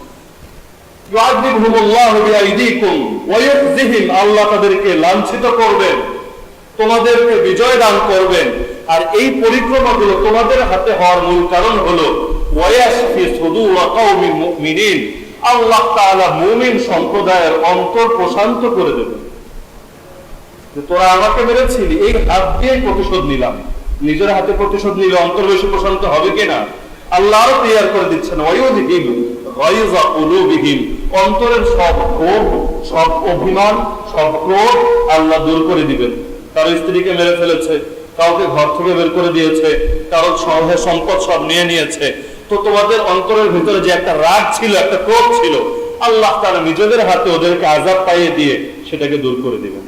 ইউআযিবুহুমুল্লাহু বিআইদিকুম ওয়া ইউখজিহিম, আল্লাহ তাদেরকে লাঞ্ছিত করবেন, তোমাদেরকে বিজয় দান করবেন। আর এই পরিক্রমাগুলো তোমাদের হাতে হওয়ার মূল কারণ হলো ওয়ায়াশফি সুদুর কওমিল মুমিনিন, আল্লাহ তাআলা মুমিন সম্প্রদায়ের অন্তর প্রশান্ত করে দেবেন। যে তোরা আমাকে মেরেছিলি, এই হাত দিয়ে প্রতিশোধ নিলাম। নিজের হাতে প্রতিশোধ নিলে অন্তর বেশি প্রশান্ত হবে কিনা? আল্লাহ আরো ক্লিয়ার করে দিচ্ছেন, ওয়ায়ুযহিম গায়যা কুলুবিহিম, অন্তরের সব ক্ষোভ, সব অভিমান, সব ক্রোধ আল্লাহ দূর করে দিবেন। কারো স্ত্রীকে মেরে ফেলেছে, কাউকে ঘর থেকে বের করে দিয়েছে, কারো সহায় সম্পদ সব নিয়ে নিয়েছে, তো তোমাদের অন্তরের ভিতরে যে একটা রাগ ছিল, একটা ক্রোধ ছিল, আল্লাহ তাআলা নিজেদের হাতে ওদেরকে আযাব পাইয়ে দিয়ে সেটাকে দূর করে দিবেন।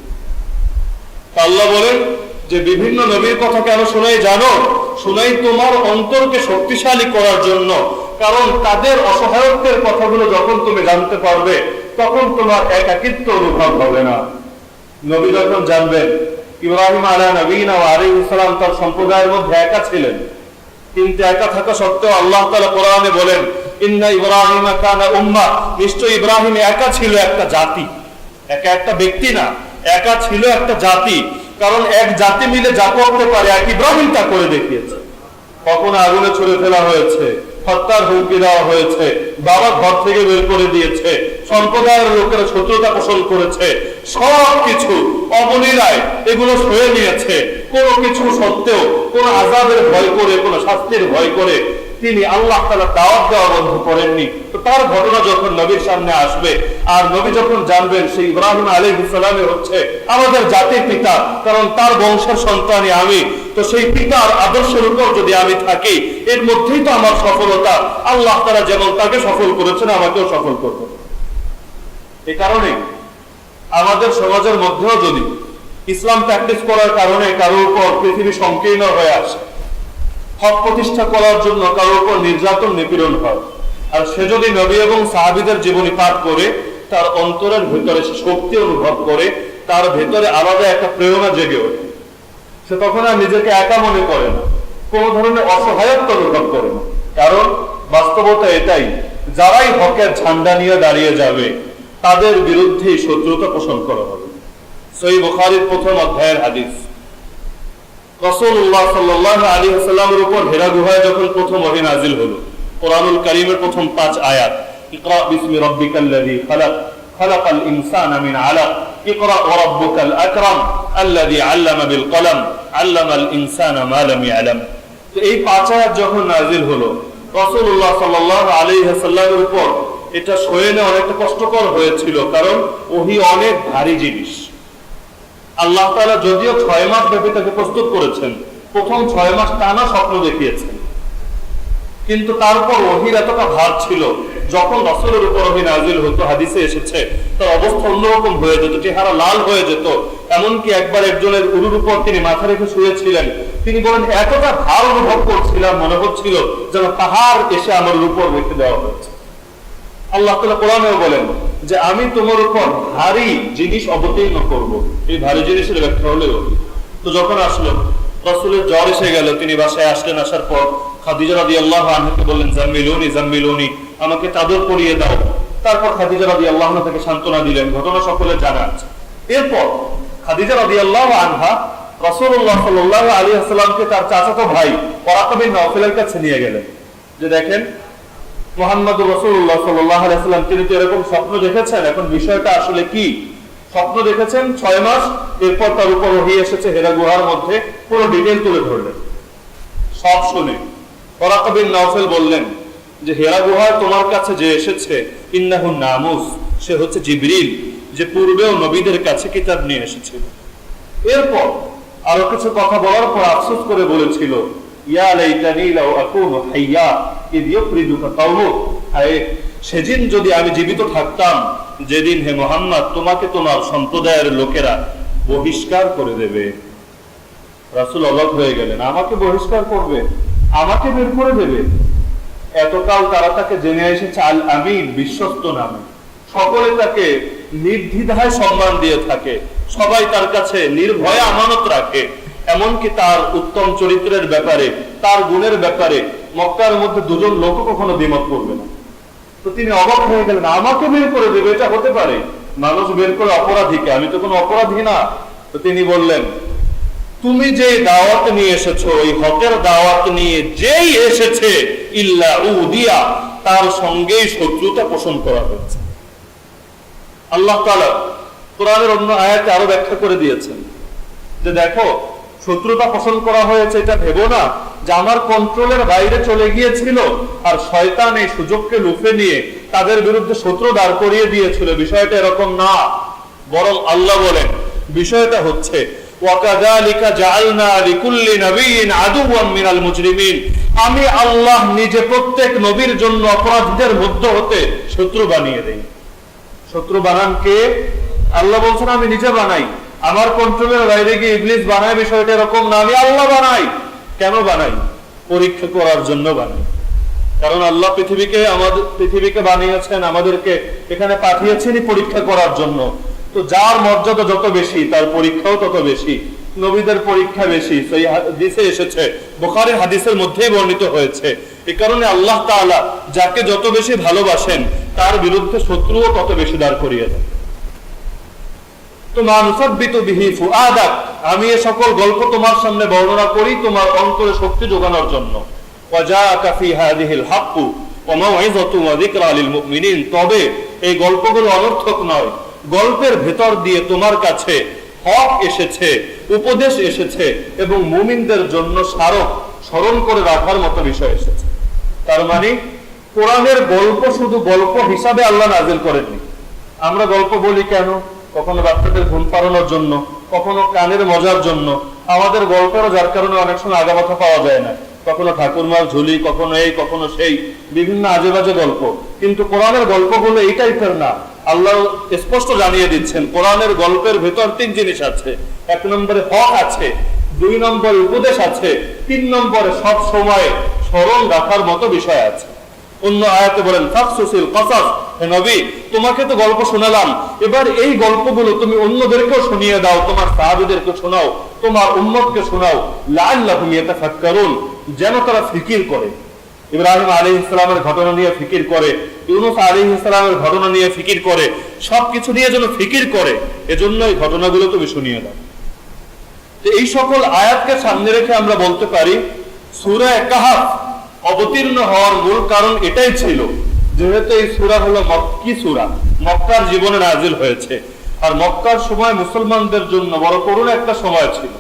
আল্লাহ বলেন যে বিভিন্ন নবীর কথা কেন শোনাই জানো? শোনাই তোমার অন্তরকে শক্তিশালী করার জন্য। কারণ তাদের অসহায়ত্বের কথাগুলো যখন তুমি জানতে পারবে, তখন তোমার একাকিত্ব অনুভব হবে না। নবী যখন জানবেন ইব্রাহিম আলাইহিস নবীনা ওয়া আলাইহিস সালাম তার সম্প্রদায়ের মধ্যে একা ছিলেন, কিন্তু একা থাকা সত্ত্বেও আল্লাহ তাআলা কোরআনে বলেন, ইন্না ইব্রাহিমা কানা উম্মাহ, নিশ্চয় ইব্রাহিম একা ছিল একটা জাতি, একা একটা ব্যক্তি না, একা ছিল একটা জাতি। কারণ এক জাতি মিলে যা করতে পারে এক ইব্রাহিম তা করে দেখিয়েছে। কখনো আগুনে ছুড়ে ফেলা হয়েছে, হত্যার হুমকি দেওয়া হয়েছে, বাবা ঘর থেকে বের করে দিয়েছে, সম্প্রদায়ের লোকেরা শত্রুতা পোষণ করেছে, সবকিছু অবলীলায় এগুলো সয়ে নিয়েছে। কোনো কিছু সত্ত্বেও কোনো আযাবের ভয় করে, কোনো শাস্তির ভয় করে তিনি আল্লাহ তাআলা দাওয়াত দেওয়া বন্ধ করেননি। তো তার ঘটনা যখন নবীর সামনে আসবে, আর নবী যখন জানবেন সেই ইব্রাহিম আলাইহিস সালাম হচ্ছে আমাদের জাতির পিতা, কারণ তার বংশের সন্তানই আমি, তো সেই পিতার আদর্শের উপর যদি আমি থাকি, এর মধ্যেই তো আমার সফলতা। আল্লাহ তাআলা যেমন তাকে সফল করেছেন, আমাকেও সফল করবেন। এই কারণে আমাদের সমাজের মধ্যেও যদি ইসলাম প্র্যাকটিস করার কারণে কারোর উপর পৃথিবী সংকীর্ণ হয়ে আসে, হক প্রতিষ্ঠা করার জন্য কারোর উপর নির্যাতন নিপীড়ন হয়, আর সে যদি নবী এবং সাহাবীদের জীবনী পাঠ করে তার অন্তরের ভেতরে শক্তি অনুভব করে, তার ভেতরে আলাদা একটা প্রেরণা জেগে ওঠে, সে তখন আর নিজেকে একা মনে করে না, কোনো ধরনের অসহায়ত্ব অনুভব করে না। কারণ বাস্তবতা এটাই, যারাই হকের ঝান্ডা নিয়ে দাঁড়িয়ে যাবে তাদের বিরুদ্ধেই শত্রুতা পোষণ করা হবে। সহিহ বুখারীর প্রথম অধ্যায়ের হাদিস, রাসূলুল্লাহ সাল্লাল্লাহু আলাইহি ওয়াসাল্লামের উপর হেরা গুহায় যখন প্রথম ওহী নাযিল হলো, কোরআনুল কারীমের প্রথম 5 আয়াত, ইকরা বিসমি রাব্বিকাল্লাযী খালাক, খালাকাল ইনসানা মিন আলাক, ইকরা ওয়া রাব্বুকাল আকরাম আল্লাযী আল্লামা বিল কলম, আল্লামাল ইনসানা মা লাম ইয়ালাম। তো এই 5 আয়াত যখন নাযিল হলো, রাসূলুল্লাহ সাল্লাল্লাহু আলাইহি ওয়াসাল্লামের উপর এটা সয়ে নেওয়া অনেকটা কষ্টকর হয়েছিল, কারণ ওহী অনেক ভারী জিনিস। আল্লাহ তাআলা যদিও 6 মাস ব্যাপী তাকে প্রস্তুত করেছেন, প্রথম 6 মাস টানা স্বপ্ন দেখিয়েছেন, কিন্তু তারপর ওহীর এতটা ভার ছিল, যখন রাসূলের উপর ওহী নাযিল হতো, হাদিসে এসেছে তার অবস্থা অন্যরকম হয়ে যেত, চেহারা লাল হয়ে যেত। এমনকি একবার একজনের উরুর উপর তিনি মাথা রেখে শুয়েছিলেন, তিনি বলেন এতটা ভার অনুভব করছিলাম, মনে হচ্ছিল যেন পাহাড় এসে আমার উপর রেখে দেওয়া হয়েছে। আল্লাহ তাআলা কোরআনেও বলেন যে আমি তোমার উপর ভারী জিনিস অবতীর্ণ করব। এই ভারী জিনিসের ব্যাখ্যা হলো ওহী। তো যখন আসলো, রাসূলের জ্বর এসে গেল, তিনি বাসায় আসলেন, আসার পর খাদিজা রাদিয়াল্লাহু আনহাকে বললেন, জাম্মিলুনি জাম্মিলুনি, আমাকে চাদর পরিয়ে দাও। তারপর খাদিজা রাদিয়াল্লাহু আনহা তাকে সান্ত্বনা দিলেন, ঘটনা সকলের জানা আছে। এরপর খাদিজা রাদিয়াল্লাহু আনহা রাসূলুল্লাহ সাল্লাল্লাহু আলাইহি ওয়াসাল্লামকে তার চাচাতো ভাই ওরাকা বিন নওফলের কাছে নিয়ে গেলেন, যে দেখেন মুহাম্মদুর রাসূলুল্লাহ সাল্লাল্লাহু আলাইহি ওয়াসাল্লাম তিনি তো এরকম স্বপ্ন দেখেছেন, এখন বিষয়টা আসলে কি? স্বপ্ন দেখেছেন 6 মাস, এরপর তার উপর ওহী এসেছে হেরা গুহার মধ্যে, পুরো ডিটেইল তুলে ধরলেন। সব শুনে ওরাকা বিন নওফল বললেন যে হেরা গুহায় তোমার কাছে যে এসেছে, ইন্নাহু নামুস, সে হচ্ছে জিবরিল, যে পূর্বেও নবীদের কাছে কিতাব নিয়ে এসেছিল। এরপর আরো কিছু কথা বলার পর আফসোস করে বলেছিল, ইয়া লাইতানি লাউ আকুনু হাইয়া ইদ ইউখরিজুকা কাওমুক, হায় সেদিন যদি আমি জীবিত থাকতাম, যেদিন হে মুহাম্মদ তোমাকে তোমার সম্প্রদায়ের লোকেরা বহিষ্কার করে দেবে। রাসূল অবাক হয়ে গেলেন, আমাকে বহিষ্কার করবে, আমাকে বের করে দেবে? এতকাল তারা তাকে জেনে এসেছে আল আমিন, বিশ্বস্ত নামে। সকলে তাকে নির্দ্বিধায় সম্মান দিয়ে থাকে, সবাই তার কাছে নির্ভয়ে আমানত রাখে, এমনকি তার উত্তম চরিত্রের ব্যাপারে, তার গুণের ব্যাপারে মক্কার মধ্যে দুজন লোক কখনো দ্বিমত করবে না। তো তিনি অবাক হয়ে গেলেন, আমাকে বের করে দেবে, এটা হতে পারে? মানুষ বের করে অপরাধীকে, আমি তো কোনো অপরাধী না। তো তিনি বললেন, তুমি যে দাওয়াত নিয়ে এসেছো, ওই হকের দাওয়াত নিয়ে যেই এসেছে ইল্লা উদিয়া, তার সঙ্গেই শত্রুতা পোষণ করা হয়েছে। আল্লাহ তাআলা কোরআনের অন্য আয়াতে আরো ব্যাখ্যা করে দিয়েছেন যে দেখো, শত্রুতা পোষণ করা হয়েছে এটা ভেবো না যে আমার কন্ট্রোলের বাইরে চলে গিয়েছিল আর শয়তান এই সুযোগকে লুফে নিয়ে তাদের বিরুদ্ধে শত্রু দাঁড় করিয়ে দিয়েছিল। বিষয়টা এরকম না, বরং আল্লাহ বলেন বিষয়টা হচ্ছে ওয়াকাযালিকা জাআলনা লিকুল্লি নাবিয়্যিন আদুওয়াম মিনাল মুজরিমিন, আমি আল্লাহ নিজে প্রত্যেক নবীর জন্য অপরাধীদের মধ্য হতে শত্রু বানিয়ে দেই। শত্রু বানান কে? আল্লাহ বলছেন আমি নিজে বানাই, আমার কন্ট্রোলের বাইরে গিয়ে ইবলিস বানায়। বিষয়টা এরকম না, আমি আল্লাহ বানাই। কেন বানাই? পরীক্ষা করার জন্য বানাই। কারণ আল্লাহ পৃথিবীকে বানিয়েছেন, আমাদেরকে এখানে পাঠিয়েছেনই পরীক্ষা করার জন্য। তো যার মর্যাদা যত বেশি তার পরীক্ষাও তত বেশি। নবীদের পরীক্ষা বেশি, সেই হাদিসে এসেছে, বুখারীর হাদিসের মধ্যেই বর্ণিত হয়েছে। এই কারণে আল্লাহ তাআলা যাকে যত বেশি ভালোবাসেন তার বিরুদ্ধে শত্রুও তত বেশি দাঁড় করিয়ে দেন। তো মা নুসাব্বিতু বিহি ফুআদাক, আমি এই সকল গল্প তোমার সামনে বর্ণনা করি তোমার অন্তরে শক্তি যোগানোর জন্য। ওয়াজাআকা ফি হাযিহিল হাক্কু ওয়া মাউইযাতু ওয়া যিকরা লিল মুমিনিন, তবে এই গল্পগুলো অনর্থক নয়, গল্পের ভেতর দিয়ে তোমার কাছে হক এসেছে, উপদেশ এসেছে এবং মুমিনদের জন্য স্মারক স্মরণ করে রাখার মতো বিষয় এসেছে। তার মানে কোরআনের গল্প শুধু গল্প হিসাবে আল্লাহ নাযিল করেননি। আমরা গল্প বলি কেন? কখনো বাচ্চাদের ঘুম পাড়ানোর জন্য, কখনো কানের মজার জন্য। আমাদের গল্পেরও যার কারণে অনেক সময় আগা মাথা পাওয়া যায় না, কখনো ঠাকুরমার ঝুলি, কখনো এই কখনো সেই, বিভিন্ন আজে বাজে গল্প। কিন্তু কোরআনের গল্পগুলো এই টাইপের না। আল্লাহ স্পষ্ট জানিয়ে দিচ্ছেন কোরআনের গল্পের ভেতর তিন জিনিস আছে। এক নম্বরে হক আছে, দুই নম্বরে উপদেশ আছে, তিন নম্বরে সব সময় স্মরণ রাখার মতো বিষয় আছে। অন্য আয়াতে বলেন ফাকসুসিল কাসাস, হে নবী তোমাকে তো গল্প শোনালাম, এবার এই গল্পগুলো তুমি অন্যদেরকেও শুনিয়ে দাও, তোমার সাহাবীদেরকে শোনাও, তোমার উম্মতকে শোনাও, লাআল্লাহুম ইয়াতাফাক্কারুন, যেন তারা ফিকির করে। ইব্রাহিম আলাইহিস সালামের ঘটনা নিয়ে ফিকির করে, ইউনূস আলাইহিস সালামের ঘটনা নিয়ে ফিকির করে, সবকিছু নিয়ে যেন ফিকির করে, এজন্য এই ঘটনাগুলো তুমি শুনিয়ে দাও। তো এই সকল আয়াতকে সামনে রেখে আমরা বলতে পারি সূরা কাহফ অবতীর্ণ হওয়ার মূল কারণ এটাই ছিল, যেহেতু এই সূরা হলো মক্কি সূরা, মক্কার জীবনে নাজিল হয়েছে। আর মক্কার সময় মুসলমানদের জন্য বড় করুণ একটা সময় ছিল।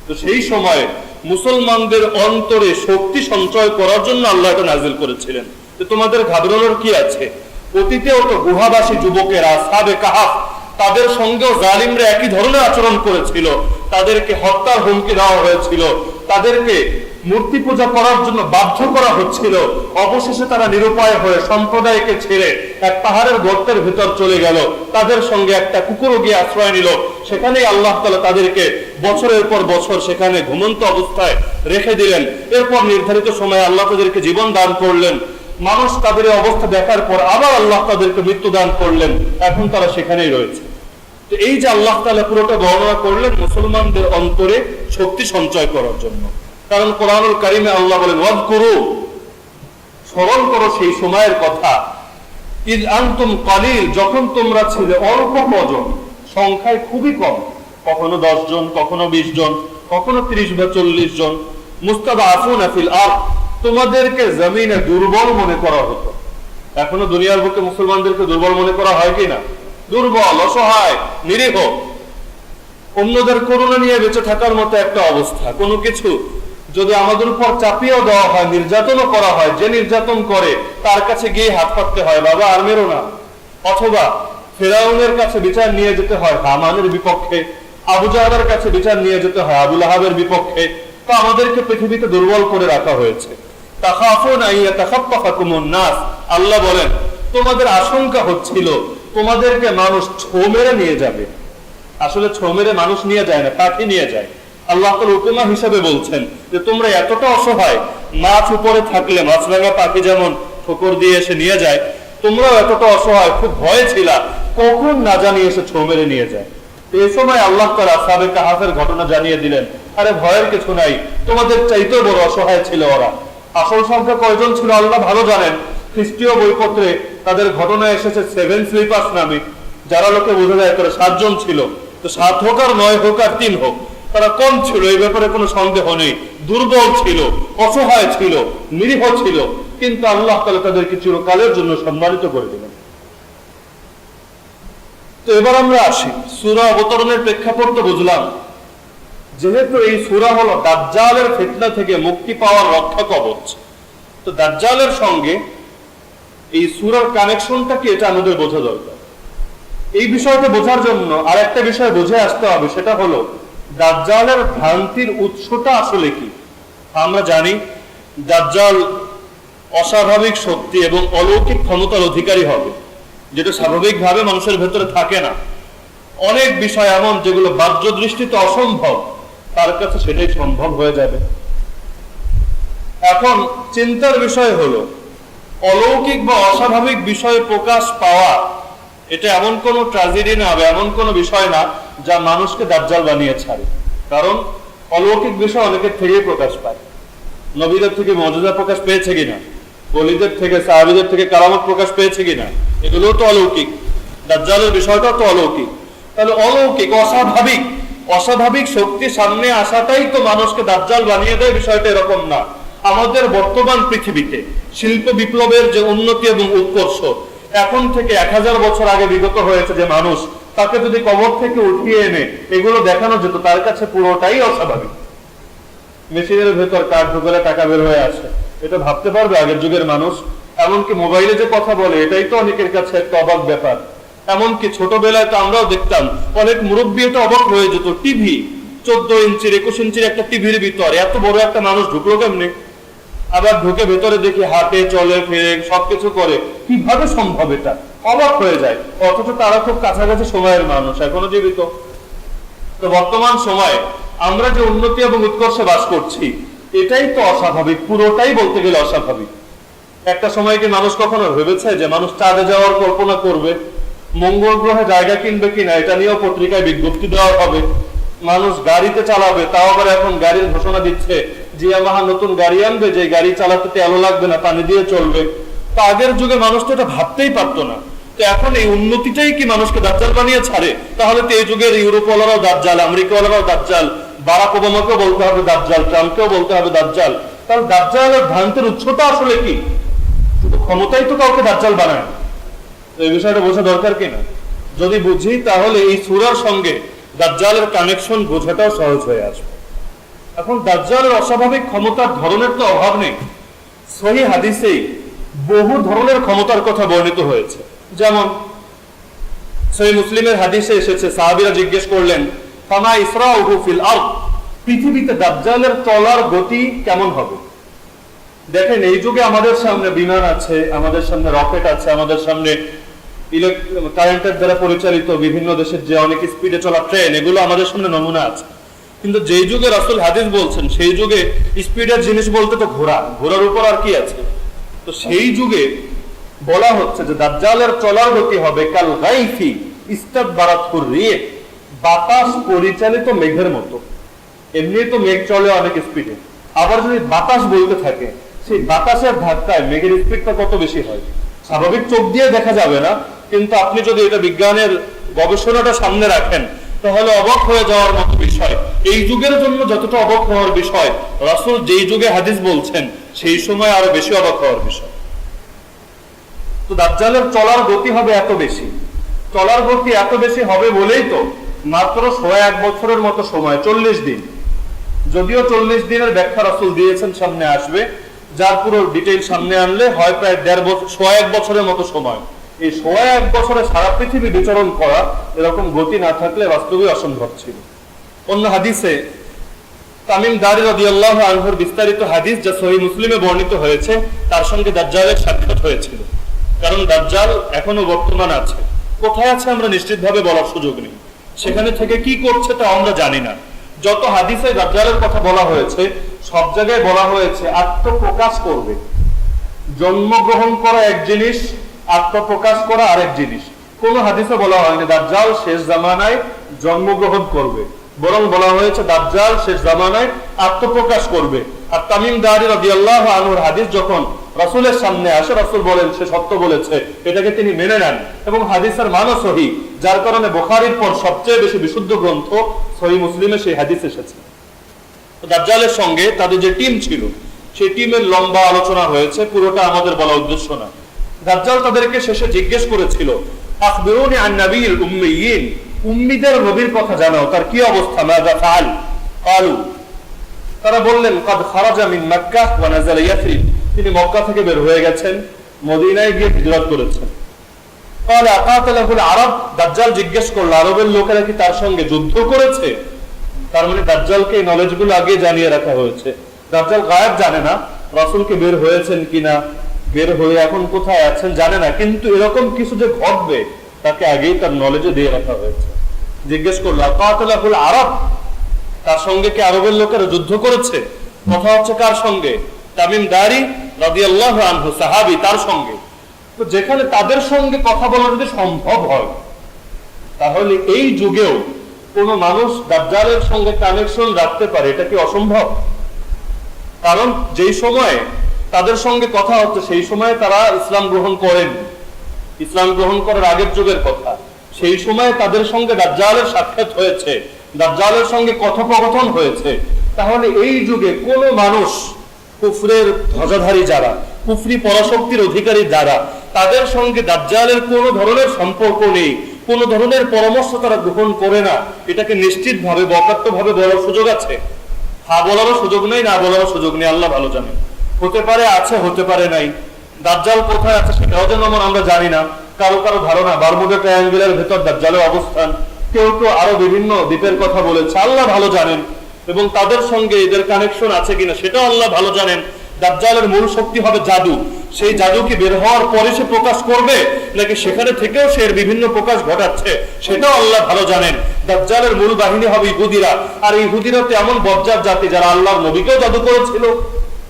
তো সেই সময়ে মুসলমানদের অন্তরে শক্তি সঞ্চয় করার জন্য আল্লাহ এটা নাজিল করেছিলেন। তো তোমাদের ঘাবড়ানোর কি আছে? অতীতেও তো গুহাবাসী যুবকেরা আসহাবে কাহফ, তাদের সঙ্গেও জালিমরা একই ধরনের আচরণ করেছিল, তাদেরকে হত্যার হুমকি দেওয়া হয়েছিল, তাদেরকে মূর্তি পূজা করার জন্য বাধ্য করা হচ্ছিল। অবশেষে তারা নিরুপায় হয়ে সম্প্রদায়কে ছেড়ে এক পাহাড়ের গর্তের ভিতর চলে গেল, তাদের সঙ্গে একটা কুকুরও গিয়ে আশ্রয় নিল। সেখানেই আল্লাহ তাআলা তাদেরকে বছরের পর বছর সেখানে ঘুমন্ত অবস্থায় রেখে দিলেন। এরপর নির্ধারিত সময়ে আল্লাহ তাদেরকে জীবন দান করলেন। মানুষ তাদের অবস্থা দেখার পর আবার আল্লাহ তাদেরকে মৃত্যু দান করলেন, এখন তারা সেখানেই রয়েছে। তো এই যে আল্লাহ তাআলা পুরোটা বর্ণনা করলেন মুসলমানদের অন্তরে শক্তি সঞ্চয় করার জন্য। কারণ কোরআনুল কারীমে আল্লাহ বলেন ওয়াজকুরু, স্মরণ করো সেই সময়ের কথা, ইয আনতুম কালিল, যখন তোমরা ছিলে অল্প কজন, সংখ্যায় খুবই কম, কখনো 10 জন, কখনো 20 জন, কখনো 30 বা 40 জন, মুস্তাদআফুনা ফিল আরদ, তোমাদেরকে জমিনে দুর্বল মনে করা হতো। এখনো দুনিয়ার বুকে মুসলমানদেরকে দুর্বল মনে করা হয় কিনা? দুর্বল, অসহায়, নিরীহ, অন্যদের করুণা নিয়ে বেঁচে থাকার মতো একটা অবস্থা। কোনো কিছু যদি আমাদের উপর চাপিয়েও দেওয়া হয়, নির্যাতনও করা হয়, যে নির্যাতন করে তার কাছে গিয়ে হাত পাততে হয়, বাবা আর মেরো না। অথবা ফেরাউনের কাছে বিচার নিয়ে যেতে হয় হামানের বিপক্ষে, আবু জাহলের কাছে বিচার নিয়ে যেতে হয় আবু লাহাবের বিপক্ষে। তো আমাদেরকে পৃথিবীতে দুর্বল করে রাখা হয়েছে। তাখাফুনা ইয়াতাখাফফাকুমুন নাস, আল্লাহ বলেন তোমাদের আশঙ্কা হচ্ছিল তোমাদেরকে মানুষ ছো মেরে নিয়ে যাবে। আসলে ছো মেরে মানুষ নিয়ে যায় না, পাখি নিয়ে যায়। আল্লাহ তাআলা উপমা হিসাবে বলছেন যে তোমরা এতটা অসহায়, মাছ উপরে থাকলে মাছরাঙা পাখি যেমন ঠোকর দিয়ে এসে নিয়ে যায়, তোমরাও এতটা অসহায়, খুব ভয়ে ছিলা কখন না জানি এসে ছো মেরে নিয়ে যায়। এই সময় আল্লাহ তাআলা আসহাবে কাহাফের ঘটনা জানিয়ে দিলেন, আরে ভয়ের কিছু নাই, তোমাদের চাইতেও বড় অসহায় ছিল ওরা। আসল সংখ্যা কয়জন ছিল আল্লাহ ভালো জানেন। খ্রিস্টীয় বইপত্রে তাদের ঘটনা এসেছে 7 স্লিপার্স নামে, যারা লোকে বোঝা যায় তারা 7 জন ছিল। তো 7 হোক আর 9 হোক আর 3 হোক, তারা কম ছিল, এই ব্যাপারে কোনো সন্দেহ নেই। দুর্বল ছিল, অসহায় ছিল, নিরীহ ছিল, কিন্তু আল্লাহ তাআলা তাদেরকে চিরকালের জন্য সম্মানিত করে দিলেন। তো এবার আমরা আসি সূরা অবতরণের প্রেক্ষাপট তো বুঝলাম। যেহেতু এই সূরা হলো দাজ্জালের ফিতনা থেকে মুক্তি পাওয়ার রক্ষা কবচ, তো দাজ্জালের সঙ্গে এই সূরার কানেকশনটা কি এটা আমাদের বোঝা দরকার। এই বিষয়টা বোঝার জন্য আর একটা বিষয় বুঝে আসতে হবে, সেটা হলো দাজ্জালের ভ্রান্তির উৎসটা আসলে কি। আমরা জানি দাজ্জাল অস্বাভাবিক শক্তি এবং অলৌকিক ক্ষমতার অধিকারী হবে, যেটা স্বাভাবিকভাবে মানুষের ভেতরে থাকে না। অনেক বিষয় এমন যেগুলো বাহ্য দৃষ্টিতে অসম্ভব, তার কাছে সেটাই সম্ভব হয়ে যাবে। এখন চিন্তার বিষয় হলো অলৌকিক বা অস্বাভাবিক বিষয়ে প্রকাশ পাওয়া, এটা এমন কোন ট্র্যাজেডি না বা এমন কোন বিষয় না যা মানুষকে দাজ্জাল বানিয়ে ছাড়ে। কারণ অলৌকিক বিষয় অনেকের থেকেই প্রকাশ পায়। নবীদের থেকে মুজিজা প্রকাশ পেয়েছে কিনা, ওলিদের থেকে সাহাবীদের থেকে কারামত প্রকাশ পেয়েছে কিনা, এগুলোও তো অলৌকিক। দাজ্জালের বিষয়টাও তো অলৌকিক। তাহলে অলৌকিক অস্বাভাবিক শক্তি সামনে আসাটাই তো মানুষকে দাজ্জাল বানিয়ে দেয়, বিষয়টা এরকম না। আমাদের বর্তমান পৃথিবীতে শিল্প বিপ্লবের যে উন্নতি এবং উৎকর্ষ, এখন থেকে 1000 বছর আগে বিগত হয়েছে যে মানুষ, তাকে যদি কবর থেকে উঠিয়ে এনে এগুলো দেখানো যেত, তার কাছে পুরোটাই অস্বাভাবিক। মেশিনের ভেতর কাঠ ঢুকালে টাকা বের হয়ে আসে, এটা ভাবতে পারবে আগের যুগের মানুষ? এমনকি মোবাইলে যে কথা বলে, এটাই তো অনেকের কাছে একটা অবাক ব্যাপার। এমনকি ছোটবেলায় তো আমরাও দেখতাম অনেক মুরব্বী এটা অবাক হয়ে যেত, টিভি 14 ইঞ্চির 21 ইঞ্চির একটা টিভির ভিতর এত বড় একটা মানুষ ঢুকলো কেমনে? আবার ঢুকে ভেতরে দেখি হাঁটে, চলে, ফিরে, সবকিছু করে, কিভাবে সম্ভব? এটা অবাক হয়ে যায়। অথচ তারা খুব কাছাকাছি সময়ের মানুষ, এখনো জীবিত। তো বর্তমান সময়ে আমরা যে উন্নতি এবং উৎকর্ষে বাস করছি, এটাই তো অস্বাভাবিক, পুরোটাই বলতে গেলে অস্বাভাবিক। একটা সময় কি মানুষ কখনো ভেবেছে যে মানুষ চাঁদে যাওয়ার কল্পনা করবে, মঙ্গল গ্রহে জায়গা কিনবে কিনা এটা নিয়েও পত্রিকায় বিজ্ঞপ্তি দেওয়া হবে, মানুষ গাড়িতে চালাবে, তাও আবার এখন গাড়ির ঘোষণা দিচ্ছে যে ইয়ামাহা নতুন গাড়ি আনবে, যে গাড়ি চালাতে তেলও লাগবে না, পানি দিয়ে চলবে। তো আগের যুগে মানুষ তো এটা ভাবতেই পারতো না। তো এখন এই উন্নতিটাই কি মানুষকে দাজ্জাল বানিয়ে ছাড়ে? তাহলে তো এই যুগের ইউরোপওয়ালারাও দাজ্জাল, আমেরিকাওয়ালারাও দাজ্জাল, বারাক ওবামাকেও বলতে হবে দাজ্জাল, ট্রাম্পকেও বলতে হবে দাজ্জাল। তাহলে দাজ্জালের ভ্রান্তির উৎসটা আসলে কি? শুধু ক্ষমতাই তো কাউকে দাজ্জাল বানায়। তো এই বিষয়টা বোঝা দরকার কিনা? যদি বুঝি তাহলে এই সূরার সঙ্গে দাজ্জালের কানেকশন বোঝাটাও সহজ হয়ে আসবে। এখন দাজ্জালের অস্বাভাবিক ক্ষমতার ধরনের তো অভাব নেই। সহিহ হাদিসেই বহু ধরনের ক্ষমতার কথা বর্ণিত হয়েছে। যেমন সহিহ মুসলিমের হাদিসে এসেছে, সাহাবীরা জিজ্ঞেস করলেন, ফামা ইসরাউহু ফিল আরদ, পৃথিবীতে দাজ্জালের চলার গতি কেমন হবে? দেখেন, এই যুগে আমাদের সামনে বিমান আছে, আমাদের সামনে রকেট আছে, আমাদের সামনে কারেন্টের দ্বারা পরিচালিত বিভিন্ন দেশের যে অনেক স্পিডে চলা ট্রেন, এগুলো আমাদের সামনে নমুনা আছে। কিন্তু যেই যুগে রাসূল হাদিস বলছেন, সেই যুগে স্পিডের জিনিস বলতে তো ঘোড়ার উপর আর কি আছে। তো সেই যুগে বলা হচ্ছে যে দাজ্জালের চলার গতি হবে কাল গাইফি ইস্তাদবারাতুর রিহ, বাতাস পরিচালিত মেঘের মতো। এমনি তো মেঘ চলে অনেক স্পিডে, আবার যদি বাতাস বইতে থাকে, সেই বাতাসের ধাক্কায় মেঘের স্পিডটা কত বেশি হয় স্বাভাবিক চোখ দিয়ে দেখা যাবে না, কিন্তু আপনি যদি এটা বিজ্ঞানের গবেষণাটা সামনে রাখেন তাহলে অবাক হয়ে যাওয়ার মতো বিষয়। এই যুগের জন্য যতটা অবাক হওয়ার বিষয়, রাসূল যেই যুগে হাদিস বলছেন সেই সময় আরো বেশি অবাক হওয়ার বিষয়। তো দাজ্জালের চলার গতি হবে এত বেশি, চলার গতি এত বেশি হবে বলেই তো মাত্র 1.5 বছরের মতো সময়, 40 দিন। যদিও 40 দিনের ব্যাখ্যা রাসূল দিয়েছেন, সামনে আসবে, যার পুরো ডিটেইল সামনে আনলে হয় প্রায় 1.5 বছরের মতো সময়। এই 1.5 বছরে সারা পৃথিবী বিচরণ করা, এরকম গতি না থাকলে বাস্তবে অসম্ভব ছিল। অন্য হাদিসে তামিম দারি রাদিয়াল্লাহু আনহুর বিস্তারিত হাদিস, যা সহিহ মুসলিমে বর্ণিত হয়েছে, তার সঙ্গে দাজ্জালের সাক্ষাৎ হয়েছিল। কারণ দাজ্জাল এখনো বর্তমান আছে, কোথায় আছে আমরা নিশ্চিতভাবে বলার সুযোগ নেই, সেখানে থেকে কি করছে তা আমরা জানি না। যত হাদিসে দাজ্জালের কথা বলা হয়েছে, সব জায়গায় বলা হয়েছে আত্মপ্রকাশ করবে। জন্মগ্রহণ করা এক জিনিস, আত্মপ্রকাশ করা আরেক জিনিস। কোন হাদিসে বলা হয়নি দাজ্জাল শেষ জামানায় জন্মগ্রহণ করবে, বরং বলা হয়েছে দাজ্জাল শেষ জামানায় আত্মপ্রকাশ করবে। আর তামিম দারি রাদিয়াল্লাহু আনহুর হাদিস যখন রাসূলের সামনে আসে, রাসূল বলেন সে সত্য বলেছে, এটাকে তিনি মেনে নেন এবং হাদিসের মানও সহিহ, যার কারণে বুখারীর পর সবচেয়ে বেশি বিশুদ্ধ গ্রন্থ সহিহ মুসলিমে সেই হাদিস এসেছে। দাজ্জালের সঙ্গে তাদের যে টিম ছিল, সেই টিমের লম্বা আলোচনা হয়েছে, পুরোটা আমাদের বলা উদ্দেশ্য না। দাজ্জাল তাদেরকে শেষে জিজ্ঞেস করেছিল, আখবিরুনি আন নাবিয়িল উম্মিয়িন, উম্মিদের নবীর কথা জানাও, তার কি অবস্থা, মাযা ফাআল ক্বালু, তারা বললেন ক্বাদ খারাজা মিন মক্কা ওয়া নাযালা ইয়াসরিব, তিনি মক্কা থেকে বের হয়ে গেছেন, মদিনায় গিয়ে হিজরত করেছেন। ক্বালা আকাতালাহুল আরব, দাজ্জাল জিজ্ঞেস করল আরবের লোকেরা কি তার সঙ্গে যুদ্ধ করেছে? তার মানে দাজ্জালকে এই নলেজগুলো আগে জানিয়ে রাখা হয়েছে। দাজ্জাল গায়েব জানে না, রাসূলকে বের হয়েছেন কিনা, বের হয়ে এখন কোথায় আছেন জানে না, কিন্তু এরকম কিছু যে ঘটবে তাকে আগেই তার নলেজে দিয়ে রাখা হয়েছে। জিজ্ঞেস করলো আকাতালাহুল আরব, তার সঙ্গে কি আরবের লোকেরা যুদ্ধ করেছে? কথা হচ্ছে কার সঙ্গে? তামিম দারি রাদিয়াল্লাহু আনহু, সাহাবী, তার সঙ্গে। তো যেখানে তাদের সঙ্গে কথা বলা যদি সম্ভব হয়, তাহলে এই যুগেও কোন মানুষ দাজ্জালের সঙ্গে কানেকশন রাখতে পারে, এটা কি অসম্ভব? কারণ যেই সময়ে তাদের সঙ্গে কথা হচ্ছে, সেই সময়ে তারা ইসলাম গ্রহণ করেন, ইসলাম গ্রহণ করার আগের যুগের কথা। সেই সময়ে তাদের সঙ্গে দাজ্জালের সাক্ষাৎ হয়েছে, দাজ্জালের সঙ্গে কথোপকথন হয়েছে। তাহলে এই যুগে কোন মানুষ, কুফরের ধ্বজাধারী যারা, কুফরি পরাশক্তির অধিকারী যারা, তাদের সঙ্গে দাজ্জালের কোন ধরনের সম্পর্ক নেই, কোন ধরনের পরামর্শ তারা গ্রহণ করে না, এটাকে নিশ্চিত ভাবে বকাত্ত ভাবে বলার সুযোগ আছে? হ্যাঁ বলারও সুযোগ নেই, না বলারও সুযোগ নেই, আল্লাহ ভালো জানেন। হতে পারে আছে, হতে পারে নাই। দাজ্জাল কোথায় আছে সেটাও যেন আমরা জানি না। কারো কারো ধারণা বারমুডা ট্রায়াঙ্গেলের ভেতর দাজ্জালের অবস্থান, কেউ কেউ আরো বিভিন্ন দ্বীপের কথা বলেছে, আল্লাহ ভালো জানেন। এবং তাদের সঙ্গে এদের কানেকশন আছে কিনা সেটাও আল্লাহ ভালো জানেন। দাজ্জালের মূল শক্তি হবে জাদু, সেই জাদু কি বের হওয়ার পরে সে প্রকাশ করবে, নাকি সেখানে থেকেও সে এর বিভিন্ন প্রকাশ ঘটাচ্ছে, সেটাও আল্লাহ ভালো জানেন। দাজ্জালের মূল বাহিনী হবে ইহুদিরা, আর ইহুদিরা তো এমন বজ্জাত জাতি যারা আল্লাহর নবীকেও জাদু করেছিল,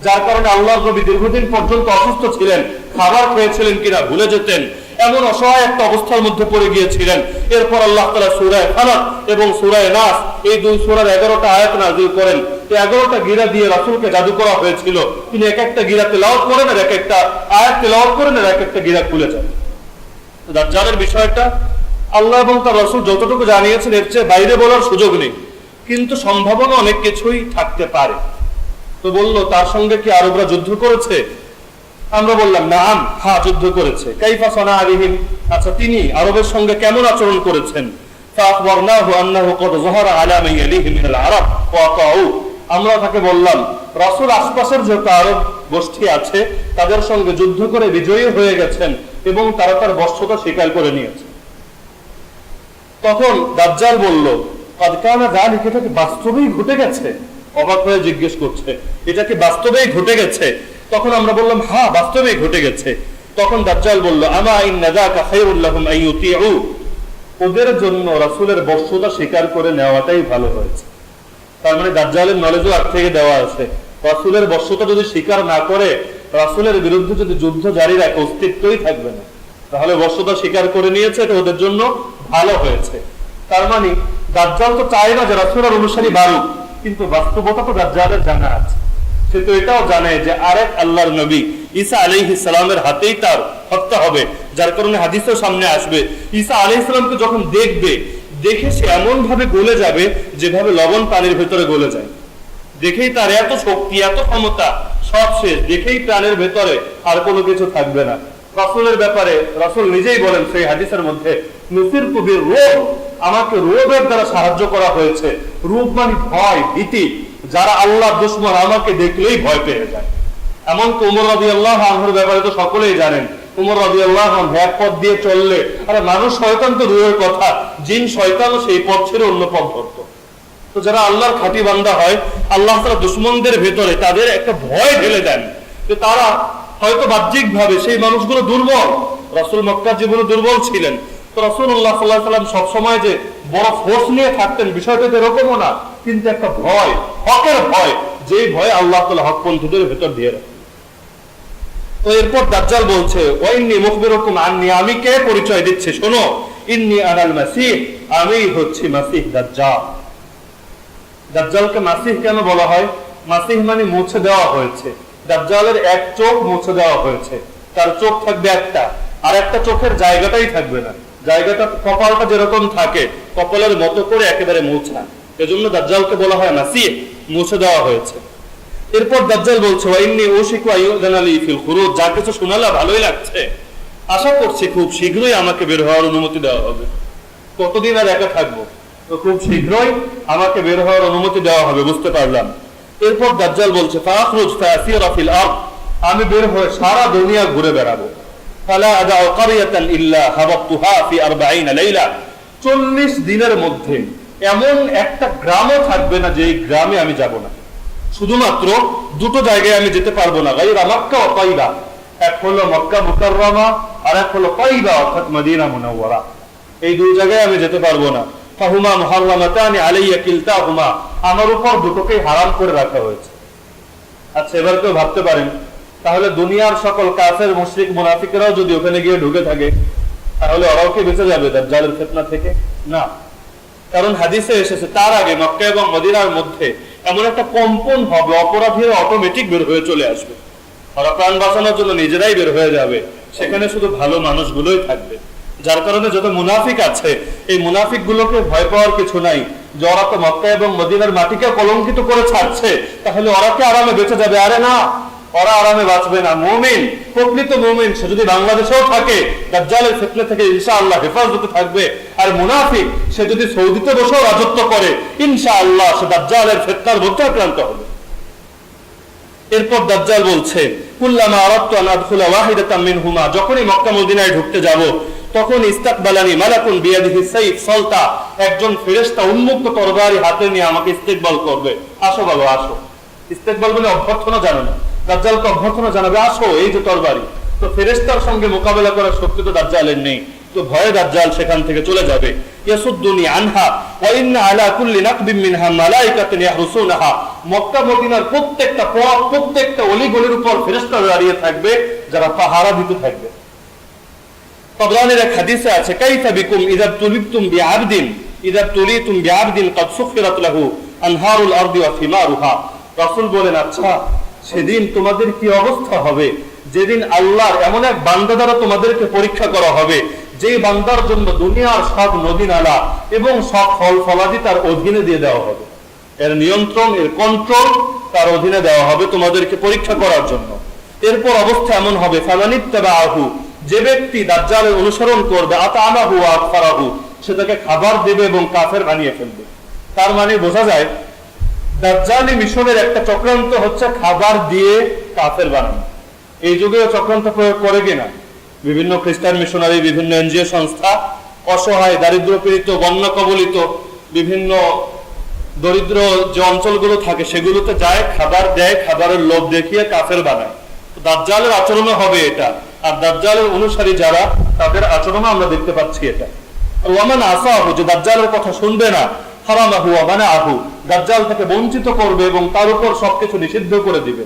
যার কারণে আল্লাহর নবী দীর্ঘদিন পর্যন্ত অসুস্থ ছিলেন, খাবার খেয়েছিলেন কিনা ভুলে যেতেন, এমন অসহায় একটা অবস্থার মধ্যে পড়ে গিয়েছিলেন। এরপর আল্লাহ তাআলা সূরা ফালাক এবং সূরা নাস, এই দুই সূরার 11টা আয়াত নাযিল করেন। এই 11টা গিরা দিয়ে রাসূলকে জাদু করা হয়েছিল। তিনি এক একটা গিরা তেলাওয়াত করেন, আর এক একটা আয়াত তেলাওয়াত করেন, আর এক একটা গিরা খুলে যান। দাজ্জালের বিষয়টা আল্লাহ এবং তার রাসূল যতটুকু জানিয়েছেন এর চেয়ে বাইরে বলার সুযোগ নেই, কিন্তু সম্ভাবনা অনেক কিছুই থাকতে পারে। তো বলল তার সঙ্গে কি আরবরা যুদ্ধ করেছে? আমরা বললাম নাম, হ্যাঁ যুদ্ধ করেছে। কাইফা সানা আলাইহিম, আচ্ছা তিনি আরবের সঙ্গে কেমন আচরণ করেছেন? ফাআখবারনাহু আন্নাহু ক্বাদ যাহারা আলা মান ইয়ালিহি মিনাল আরব ওয়া তাউ, আমরা তাকে বললাম রাসূল আশপাশের যত আরব গোষ্ঠী আছে তাদের সঙ্গে যুদ্ধ করে বিজয়ী হয়ে গেছেন এবং তারা তার বশ্যতা স্বীকার করে নিয়েছে। তখন দাজ্জাল বলল ক্বাদ কানা যালিকা, এটা কি বাস্তবেই ঘটে গেছে? অবাক হয়ে জিজ্ঞেস করছে, এটা কি বাস্তবেই ঘটে গেছে? তখন আমরা বললাম হ্যাঁ বাস্তবেই ঘটে গেছে। তখন দাজ্জাল বলল আমা ইন্না যাকা খায়রুল লাহুম আন ইউতিউ, ওদের জন্য রাসূলের বশ্যতা স্বীকার করে নেওয়াটাই ভালো হয়েছে। তার মানে দাজ্জালের নলেজও আগ থেকে দেওয়া আছে, রাসূলের বশ্যতা যদি স্বীকার না করে, রাসূলের বিরুদ্ধে যদি যুদ্ধ জারি রাখে, অস্তিত্বই থাকবে না। তাহলে বশ্যতা স্বীকার করে নিয়েছে, এটা ওদের জন্য ভালো হয়েছে। তার মানে দাজ্জাল তো চায় না যে রাসূলের অনুসারী বাড়ুক, কিন্তু বাস্তবতা তো দাজ্জালের জানা আছে। সে তো এটাও জানে যে আরেক আল্লাহর নবী ঈসা আলাইহিস সালামের হাতেই তার হত্যা হবে, যার কারণে হাদিসের সামনে আসবে ঈসা আলাইহিস সালামকে যখন দেখবে, দেখে সে এমন ভাবে গলে যাবে যেভাবে লবণ পানির ভেতরে গলে যায়। দেখেই তার এত শক্তি, এত ক্ষমতা, সব শেষ, দেখেই প্রাণের ভেতরে আর কোনো কিছু থাকবে না। রাসূলের ব্যাপারে রাসূল নিজেই বলেন সেই হাদিসের মধ্যে, নুসিরতু বির-রুব, আমাকে রূবের দ্বারা সাহায্য করা হয়েছে। রূব মানে ভয়, ভীতি। যারা আল্লাহর দুশমন আমাকে দেখলেই ভয় পেয়ে যায়। এমনকি ওমর রাদিয়াল্লাহু আনহুর ব্যাপারে তো সকলেই জানেন, উমর রাদিয়াল্লাহু আনহু এক পথ দিয়ে চললে, আরে মানুষ শয়তান তো দূরের কথা, জিন শয়তানও সেই পথ ছেড়ে অন্য পথ ধরত। তো যারা আল্লাহর খাঁটি বান্দা হয়, আল্লাহ তাআলা দুশমনদের ভেতরে তাদের একটা ভয় ঢেলে দেন যে তারা হয়তো বাহ্যিক ভাবে সেই মানুষগুলো দুর্বল। রাসূল মক্কার জীবনে দুর্বল ছিলেন, তো রাসূলুল্লাহ সাল্লাল্লাহু আলাইহি ওয়াসাল্লাম সবসময় যে বড় ফোর্স নিয়ে থাকতেন বিষয়টা তো এরকমও না, কিন্তু একটা ভয়, হকের ভয়, যেই ভয় আল্লাহ তাআলা হকপন্থীদের ভেতর দিয়ে রাখেন। তো এরপর দাজ্জাল বলছে, ওয়াইন্নী মুখবিরুকুম আন্নী, আমি কে পরিচয় দিচ্ছে শোনো, ইন্নী আনাল মাসীহ, আমি হচ্ছি মাসীহ দাজ্জাল। দাজ্জালকে মাসীহ কেন বলা হয়? মাসীহ মানে মুছে দেওয়া হয়েছে। দাজ্জালের এক চোখ মুছে দেওয়া হয়েছে, তার চোখ থাকবে একটা, আর একটা চোখের জায়গাটাই থাকবে না, জায়গাটা কপালটা যেরকম থাকে কপালের মতো করে একেবারে মুছা, এজন্য দাজ্জালকে বলা হয় মাসীহ, মুছে দেওয়া হয়েছে। এরপর দাজ্জাল বলছে, ওয়াইন্নী উশিকু আইয়ুযানা লি ফিল খুরুজ, যা কিছু শোনালা ভালোই লাগছে, আশা করছি খুব শীঘ্রই আমাকে বের হওয়ার অনুমতি দেওয়া হবে। কতদিন আর একা থাকবো? তো খুব শীঘ্রই আমাকে বের হওয়ার অনুমতি দেওয়া হবে, বুঝতে পারলাম। এরপর দাজ্জাল বলছে, ফাখরুজ ফাসিরা ফিল আরদ, আমি বের হয়ে সারা দুনিয়া ঘুরে বেড়াবো। ফালা আদাউ ক্বরিয়াতান ইল্লা হাবাতুহা ফি 40 লাইলা, 40 দিনের মধ্যে এমন একটা গ্রামও থাকবে না যে গ্রামে আমি যাব না। শুধুমাত্র দুটো জায়গায় আমি যেতে পারবো না, গায়রা মক্কা ও তাইবা, এক হলো মক্কা মুকাররমা আর এক হলো তাইবা অর্থাৎ মদিনা মুনাওয়ারা, এই দুই জায়গায় আমি যেতে পারবো না। ফাহুমা মুহাররামাতানি আলাইয়া কিলতাহুমা, আমার উপর দুটোকেই হারাম করে রাখা হয়েছে। আচ্ছা, এবার কেউ ভাবতে পারেন, তাহলে দুনিয়ার সকল কাফের মুশরিক মুনাফিকরাও যদি ওখানে গিয়ে ঢুকে থাকে, তাহলে ওরাও কি বেঁচে যাবে দাজ্জালের ফিতনা থেকে? না, কারণ হাদিসে এসেছে তার আগে মক্কা এবং মদিনার মধ্যে এমন একটা কম্পন হবে, অপরাধীরা অটোমেটিক বের হয়ে চলে আসবে, ওরা প্রাণ বাঁচানোর জন্য নিজেরাই বের হয়ে যাবে, সেখানে শুধু ভালো মানুষগুলোই থাকবে। যার কারণে যত মুনাফিক আছে, এই মুনাফিক গুলোকে ভয় পাওয়ার কিছু নাই, যে ওরা তো মক্কা এবং মদিনার মাটিকে কলঙ্কিত করে ছাড়ছে, তাহলে ওরা কি আরামে বেঁচে যাবে? আরে না, ওরা আরামে বাঁচবে না। মুমিন, প্রকৃত মুমিন, সে যদি বাংলাদেশেও থাকে দাজ্জালের ফিতনা থেকে ইনশাআল্লাহ হেফাজতে থাকবে। আর মুনাফিক সে যদি সৌদিতে বসেও রাজত্ব করে, ইনশাআল্লাহ সে দাজ্জালের ফিতনার মধ্যে আক্রান্ত হবে। এরপর দাজ্জাল বলছে, কুল্লামা আরাদতু আন আদখুলা ওয়াহিদাতাম মিনহুমা, যখনই মক্কা মদিনায় ঢুকতে যাব তখন ইস্তাকবালানি মালাকুন বিয়াদিহি সাইফ সালতা, একজন ফেরেশতা উন্মুক্ত তরবারি হাতে নিয়ে আমাকে ইস্তেকবাল করবে। আসো বাবা আসো, ইস্তেকবাল বলে অভ্যর্থনা জানো না, দাজ্জালকে অভ্যর্থনা জানাবে, আসো এই যে তরবারি। তো ফেরেশতার সঙ্গে মোকাবেলা করার শক্তি তো দাজ্জালের নেই, তো ভয়ে দাজ্জাল সেখান থেকে চলে যাবে। ইয়াসুদ্দুনি আনহা ওয়া ইন্না আলা কুল্লি নাকবিন মিনহা মালাইকাতুন ইয়াহরুসুনাহা, মক্কা মদিনার প্রত্যেকটা পথ, প্রত্যেকটা অলিগলির উপর ফেরেশতারা দাঁড়িয়ে থাকবে, যারা পাহারা দিতে থাকবে। তাবরানির এক হাদিসে আছে, কাইফা বিকুম ইযা তুলিবতুম বিআবদিন ইযা তুলিতুম বিআবদিন ক্বাদ সুফিরাত লাহু আনহারুল আরদি ওয়া থিমারুহা, রাসূল বলেন, আচ্ছা সেদিন তোমাদের কি অবস্থা হবে, যেদিন আল্লাহর এমন এক বান্দা দ্বারা তোমাদেরকে পরীক্ষা করা হবে, যেই বান্দার জন্য দুনিয়ার সব নদী নালা এবং সব ফল ফলাদি তার অধীনে দিয়ে দেওয়া হবে, এর নিয়ন্ত্রণ, এর কন্ট্রোল তার অধীনে দেওয়া হবে তোমাদেরকে পরীক্ষা করার জন্য। এরপর অবস্থা এমন হবে, ফামানিত্তাবাহু, যে ব্যক্তি দাজ্জালের অনুসরণ করবে, আতামাহু ওয়া আকফারাহু, সে তাকে খাবার দেবে এবং কাফের বানিয়ে ফেলবে। তার মানে বোঝা যায় দাজ্জালি মিশনের একটা চক্রান্ত হচ্ছে খাবার দিয়ে কাফের বানানো। এই যুগেও চক্রান্ত প্রয়োগ করে কিনা বিভিন্ন খ্রিস্টান মিশনারি, বিভিন্ন এনজিও সংস্থা অসহায়, দারিদ্র পীড়িত, বন্যা কবলিত বিভিন্ন দরিদ্র যে অঞ্চলগুলো থাকে সেগুলোতে যায়, খাবার দেয়, খাবারের লোভ দেখিয়ে কাফের বানায়। দাজ্জালের আচরণও হবে এটা, আর দাজ্জালের অনুসারী যারা তাদের আচরণও আমরা দেখতে পাচ্ছি এটা। ওয়ামান আসাহু, যে দাজ্জালের কথা শুনবে না, হারামাহু ওয়া মানাহু, দাজ্জাল থেকে বঞ্চিত করবে এবং তার উপর সবকিছু নিষিদ্ধ করে দিবে,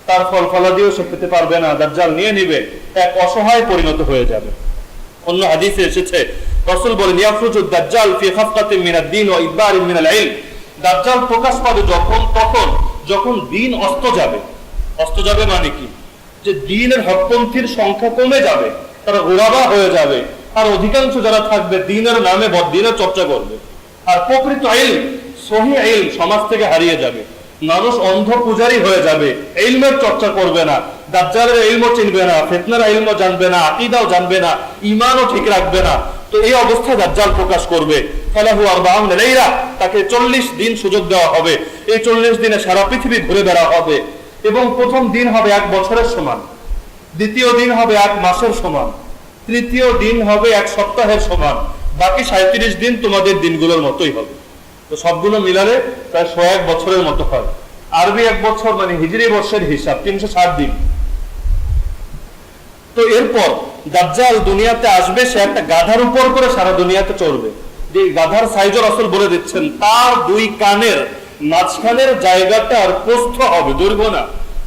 তার ফল ফলাদিও সে পেতে পারবে না, দাজ্জাল নিয়ে নিবে, এক অসহায় পরিণত হয়ে যাবে। অন্য হাদিসে এসেছে, রাসূল বলেন, ইয়াখরুজুদ দাজ্জাল ফি খাফকাতিন মিনাদ দ্বীন ওয়া ইদবারিন মিনাল ইলম, দাজ্জাল প্রকাশ পাবে যখন দ্বীন অস্ত যাবে। অস্ত যাবে মানে কি, যে দ্বীনের হকপন্থীর সংখ্যা কমে যাবে, তারা গোলাবা হয়ে যাবে, আর অধিকাংশ যারা থাকবে দ্বীনের নামে বদ্দীনের চর্চা করবে, আর প্রকৃত ইলম, সহিহ ইলম সমাজ থেকে হারিয়ে যাবে, মানুষ অন্ধ পূজারী হয়ে যাবে, ইলমের চর্চা করবে না, দাজ্জালের ইলমও চিনবে না, ফিতনার ইলমও জানবে না, আকীদাও জানবে না, ঈমানও ঠিক রাখবে না। তো এই অবস্থায় দাজ্জাল প্রকাশ করবে। ফালাহু 40 লাইলা, তাকে 40 দিন সুযোগ দেওয়া হবে। এই 40 দিনে সারা পৃথিবী ঘুরে বেড়া হবে এবং প্রথম দিন হবে 1 বছরের সমান। দ্বিতীয় দিন হবে 1 মাসের সমান, তৃতীয় দিন হবে 1 সপ্তাহের সমান, বাকি 37 দিন তোমাদের দিনগুলোর মতোই হবে। তো সবগুলো মিলালে প্রায় 101 বছরের মতো হয়। আরবি 1 বছর মানে হিজরি বর্ষের হিসাব 360 দিন। তো এরপর দাজ্জাল দুনিয়াতে আসবে, সে একটা গাধার উপর করে সারা দুনিয়াতে চড়বে। যে গাধার সাইজও রাসূল বলে দিচ্ছেন, তার 2 কানের মাঝখানের জায়গাটার প্রস্থ হবে, দৈর্ঘ্য না,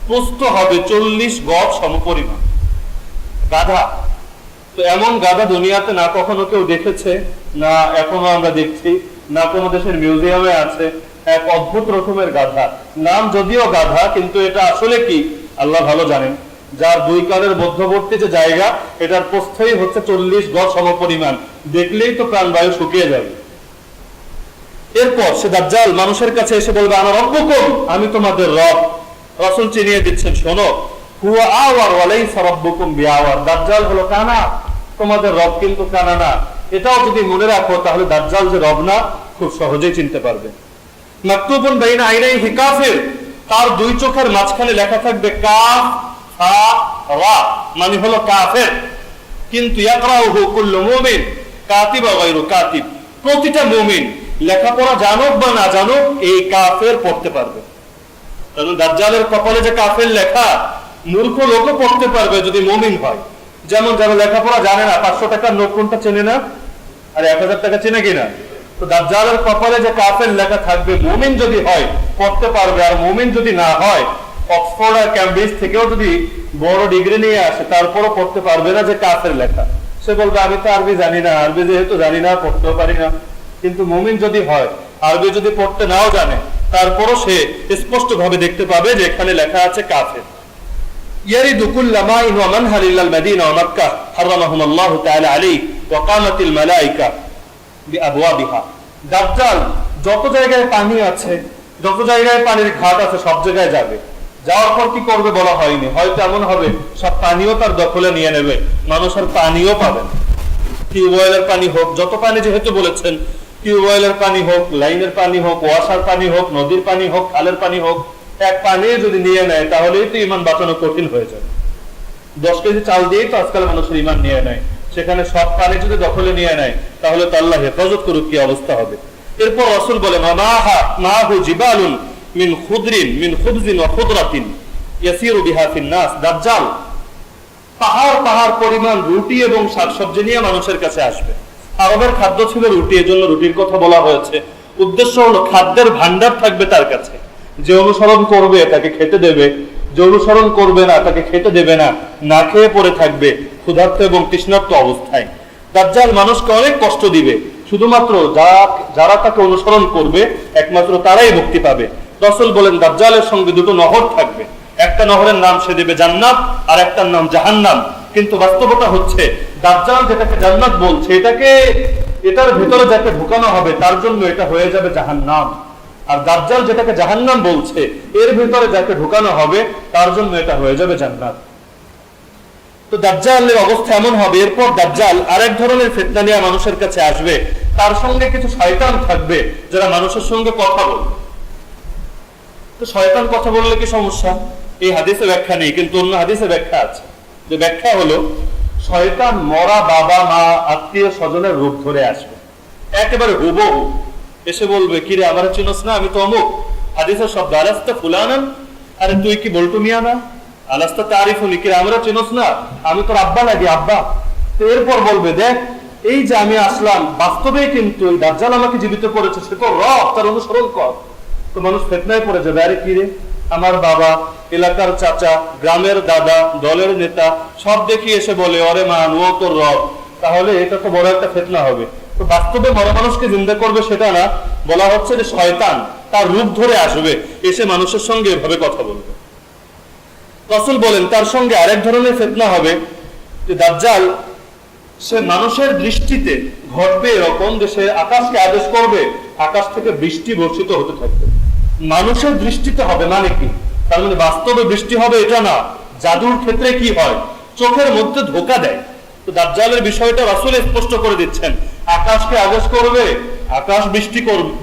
প্রস্থ হবে 40 গজ সমপরিমাণ। গাধা। তো এমন গাধা দুনিয়াতে না কখনো কেউ দেখেছে, না এখনো আমরা দেখছি, না কোনো দেশের মিউজিয়ামে আছে। এক অদ্ভুত রকমের গাধা, নাম যদিও গাধা, কিন্তু এটা আসলে কি আল্লাহ ভালো জানেন। যার 2 কানের মধ্যবর্তী যে জায়গা, এটার প্রস্থই হচ্ছে 40 গজ সমপরিমাণ। দেখলেই তো প্রাণবায়ু শুকিয়ে যাবে। এরপর সে দাজ্জাল মানুষের কাছে এসে বলবে, আনা রব্বুকুম, আমি তোমাদের রব। রাসূল চিনিয়ে দিচ্ছেন, শোনো, হুয়া আওয়ার ওয়া লাইসা রাব্বুকুম বিআওয়ার, দাজ্জাল হলো কানা, তোমাদের রব কিন্তু কানা না। এটাও যদি মনে রাখো, তাহলে দাজ্জাল যে রব না খুব সহজেই চিনতে পারবে। মাকতুবুন বাইনা আইনাইহি কাফির, তার 2 চোখের মাঝখানে লেখা থাকবে কাফ ফা রা, মানে হলো কাফের। কিন্তু ইয়াকরাউহু কুল্লু মুমিন কাতিব ওয়া গায়রু কাতিব, প্রতিটা মুমিন লেখাপড়া জানুক বা না জানুক এই কাফের পড়তে পারবে। কারণ দাজ্জালের কপালে যে কাফের লেখা, মূর্খ লোকও পড়তে পারবে যদি মুমিন হয়। যেমন যারা লেখাপড়া জানে না, 500 টাকার নোট কোনটা চেনে না, আর 1000 টাকা চেনে কিনা। তো দাজ্জালের কপালে যে কাফের লেখা থাকবে, মুমিন যদি হয় পড়তে পারবে, আর মুমিন যদি না হয়, অক্সফোর্ড আর ক্যামব্রিজ থেকেও যদি বড় ডিগ্রি নিয়ে আসে, তারপরও পড়তে পারবে না যে কাফের লেখা। সে বলবে, আমি তো আরবি জানি না, আরবি যেহেতু জানি না পড়তেও পারি না। কিন্তু মুমিন যদি হয়, আরবি যদি পড়তে নাও জানে, তারপরও সে স্পষ্ট ভাবে দেখতে পাবে যে এখানে লেখা আছে কাফের। ইয়ারিদু কুল্লা মাইন ওয়া মানহার ইল্লাল মাদিনা ওয়া মক্কা হারামাহুম আল্লাহু তাআলা আলাইহি ওয়া কামাতিল মালায়েকা বিআবওয়াবিহা, দাজ্জাল যত জায়গায় পানি আছে, যত জায়গায় পানির ঘাট আছে, সব জায়গায় যাবে। যাওয়ার পর কি করবে বলা হয়নি, হয়তো এমন হবে সব পানিও তার দখলে নিয়ে নেবে, মানুষ আর পানিও পাবেন। টিউবওয়েলের পানি হোক, যত পানি যেহেতু বলেছেন, টিউবওয়েলের পানি হোক, লাইনের পানি হোক, ওয়াসার পানি হোক, নদীর পানি হোক, খালের পানি হোক, এক পানি যদি নিয়ে নেয় তাহলেই তো ইমান বাঁচানো কঠিন হয়ে যাবে। 10 কেজি চাল দিয়েই তো আজকাল মানুষের ইমান নিয়ে নেয়, সেখানে সব পানি যদি দখলে নিয়ে নেয় তাহলে তো আল্লাহ হেফাজত করুক, কি অবস্থা হবে। এরপর রাসূল বলে, মাহু জিবালুন মিন খুদরিন মিন খুবজিন ওয়া খুদরাতিন ইয়াসিরু বিহা ফিন নাস, দাজ্জাল পাহাড় পাহাড় পরিমাণ রুটি এবং শাকসবজি নিয়ে মানুষের কাছে আসবে। আরবের খাদ্য ছিল রুটি, এজন্য রুটির কথা বলা হয়েছে। উদ্দেশ্য হলো খাদ্যের ভান্ডার থাকবে তার কাছে, যে অনুসরণ করবে তাকে খেতে দেবে, যে অনুসরণ করবে না তাকে খেতে দেবে না, না খেয়ে পড়ে থাকবে ক্ষুধার্ত এবং তৃষ্ণার্ত অবস্থায়। দাজ্জাল মানুষকে অনেক কষ্ট দিবে, শুধুমাত্র যারা তাকে অনুসরণ করবে একমাত্র তারাই মুক্তি পাবে। রাসূল বলেন, দাজ্জালের সঙ্গে 2টো নহর থাকবে, একটা নহরের নাম সে দেবে জান্নাত, আর একটার নাম জাহান্নাম। কিন্তু বাস্তবতা হচ্ছে দাজ্জাল যেটাকে জান্নাত বলছে, এটার ভিতরে যাকে ঢুকানো হবে তার জন্য এটা হয়ে যাবে জাহান্নাম। আর দাজ্জাল যেটাকে জাহান্নাম বলছে, এর ভিতরে যাকে ঢুকানো হবে তার জন্য এটা হয়ে যাবে জান্নাত। তো দাজ্জালের অবস্থা এমন হবে। এরপর দাজ্জাল আরেক ধরনের ফিতনা নিয়ে মানুষের কাছে আসবে, তার সঙ্গে কিছু শয়তান থাকবে যারা মানুষের সঙ্গে কথা বলবে। তো শয়তান কথা বললে কি সমস্যা? এই হাদিসে ব্যাখ্যা নেই, কিন্তু অন্য হাদিসে ব্যাখ্যা আছে। যে ব্যাখ্যা হলো, শয়তান মরা বাবা মা আত্মীয় স্বজনের রূপ ধরে আসবে, একেবারে হুবহু এসে বলবে, কিরে আমার চিনোস না, আমি তো অমুক। হাদিসের শব্দ আলাস্তা ফুলানান, আরে তুই কি বলটু মিয়া না, আলাস্তা তারিফুনি, কিরে আমরা চিনোস না, আমি তোর আব্বা লাগি, আব্বা। তো এরপর বলবে, দেখ এই যে আমি আসলাম, বাস্তবেই কিন্তু এই দাজ্জাল আমাকে জীবিত করেছে, সে তো রব, তার অনুসরণ কর। তো মানুষ ফিতনায় পড়ে যাবে, আরে কিরে আমার বাবা, এলাকার চাচা, গ্রামের দাদা, দলের নেতা সব দেখি এসে বলে, অরে মান ও তোর রব, তাহলে এটা তো বড় একটা ফিতনা হবে। তো বাস্তবে মরা মানুষকে জিন্দা করবে সেটা না, বলা হচ্ছে যে শয়তান তার রূপ ধরে আসবে, এসে মানুষের সঙ্গে এভাবে কথা বলবে। রাসূল বলেন, তার সঙ্গে আরেক ধরনের ফিতনা হবে যে দাজ্জাল সে মানুষের দৃষ্টিতে ঘটবে এরকম যে সে আকাশকে আদেশ করবে, আকাশ থেকে বৃষ্টি বর্ষিত হতে থাকবে। মানুষের দৃষ্টিতে হবে মানে কি? তার মানে বাস্তবে বৃষ্টি হবে এটা না। জাদুর ক্ষেত্রে কি হয়, চোখের মধ্যে ধোঁকা দেয়। তো দাজ্জালের বিষয়টা রাসূল স্পষ্ট করে দিচ্ছেন, আকাশকে আদেশ করবে, আকাশ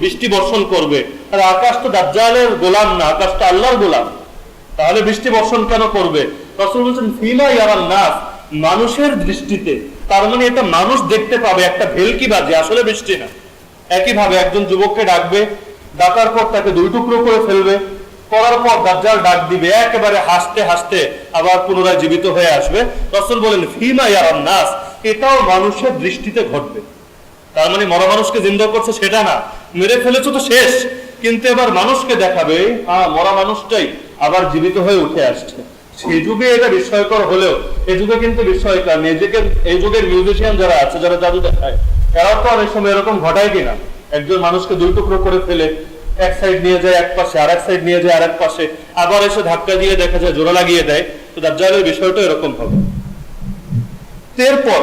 বৃষ্টি বর্ষণ করবে। আর আকাশ তো দাজ্জালের গোলাম না, আকাশ তো আল্লাহর গোলাম, তাহলে বৃষ্টি বর্ষণ কেন করবে? রাসূল বলছেন ফিমা ইয়ারান নাস, মানুষের দৃষ্টিতে। তার মানে এটা মানুষ দেখতে পাবে একটা ভেলকি বাজে, আসলে বৃষ্টি না। একইভাবে একজন যুবককে ডাকবে, ডাকার পর তাকে দুই টুকরো করে ফেলবে, করার পর দাজ্জাল ডাক দিবে, একেবারে হাসতে হাসতে আবার পুনরায় জীবিত হয়ে আসবে। রাসূল বলেন ফিমা ইয়ারান নাস, এটাও মানুষের দৃষ্টিতে ঘটবে। তার মানে মরা মানুষকে জিন্দা করছে সেটা না, মেরে ফেলেছে তো শেষ, কিন্তু এবার মানুষকে দেখাবে মরা মানুষটাই আবার জীবিত হয়ে উঠে আসছে। সেই যুগে এটা বিস্ময়কর হলেও এই যুগে কিন্তু বিস্ময়কর নেই। এই যুগের মিউজিশিয়ান যারা আছে, যারা জাদু দেখায়, এরাও তো অনেক সময় এরকম ঘটায় কিনা, একজন মানুষকে দুই টুকরো করে ফেলে এক সাইড নিয়ে যায় এক পাশে, আর এক সাইড নিয়ে যায় আর এক পাশে, আবার এসে ধাক্কা দিয়ে দেখা যায় জোড়া লাগিয়ে দেয়। তো দাজ্জালের বিষয়টা এরকম হবে। এরপর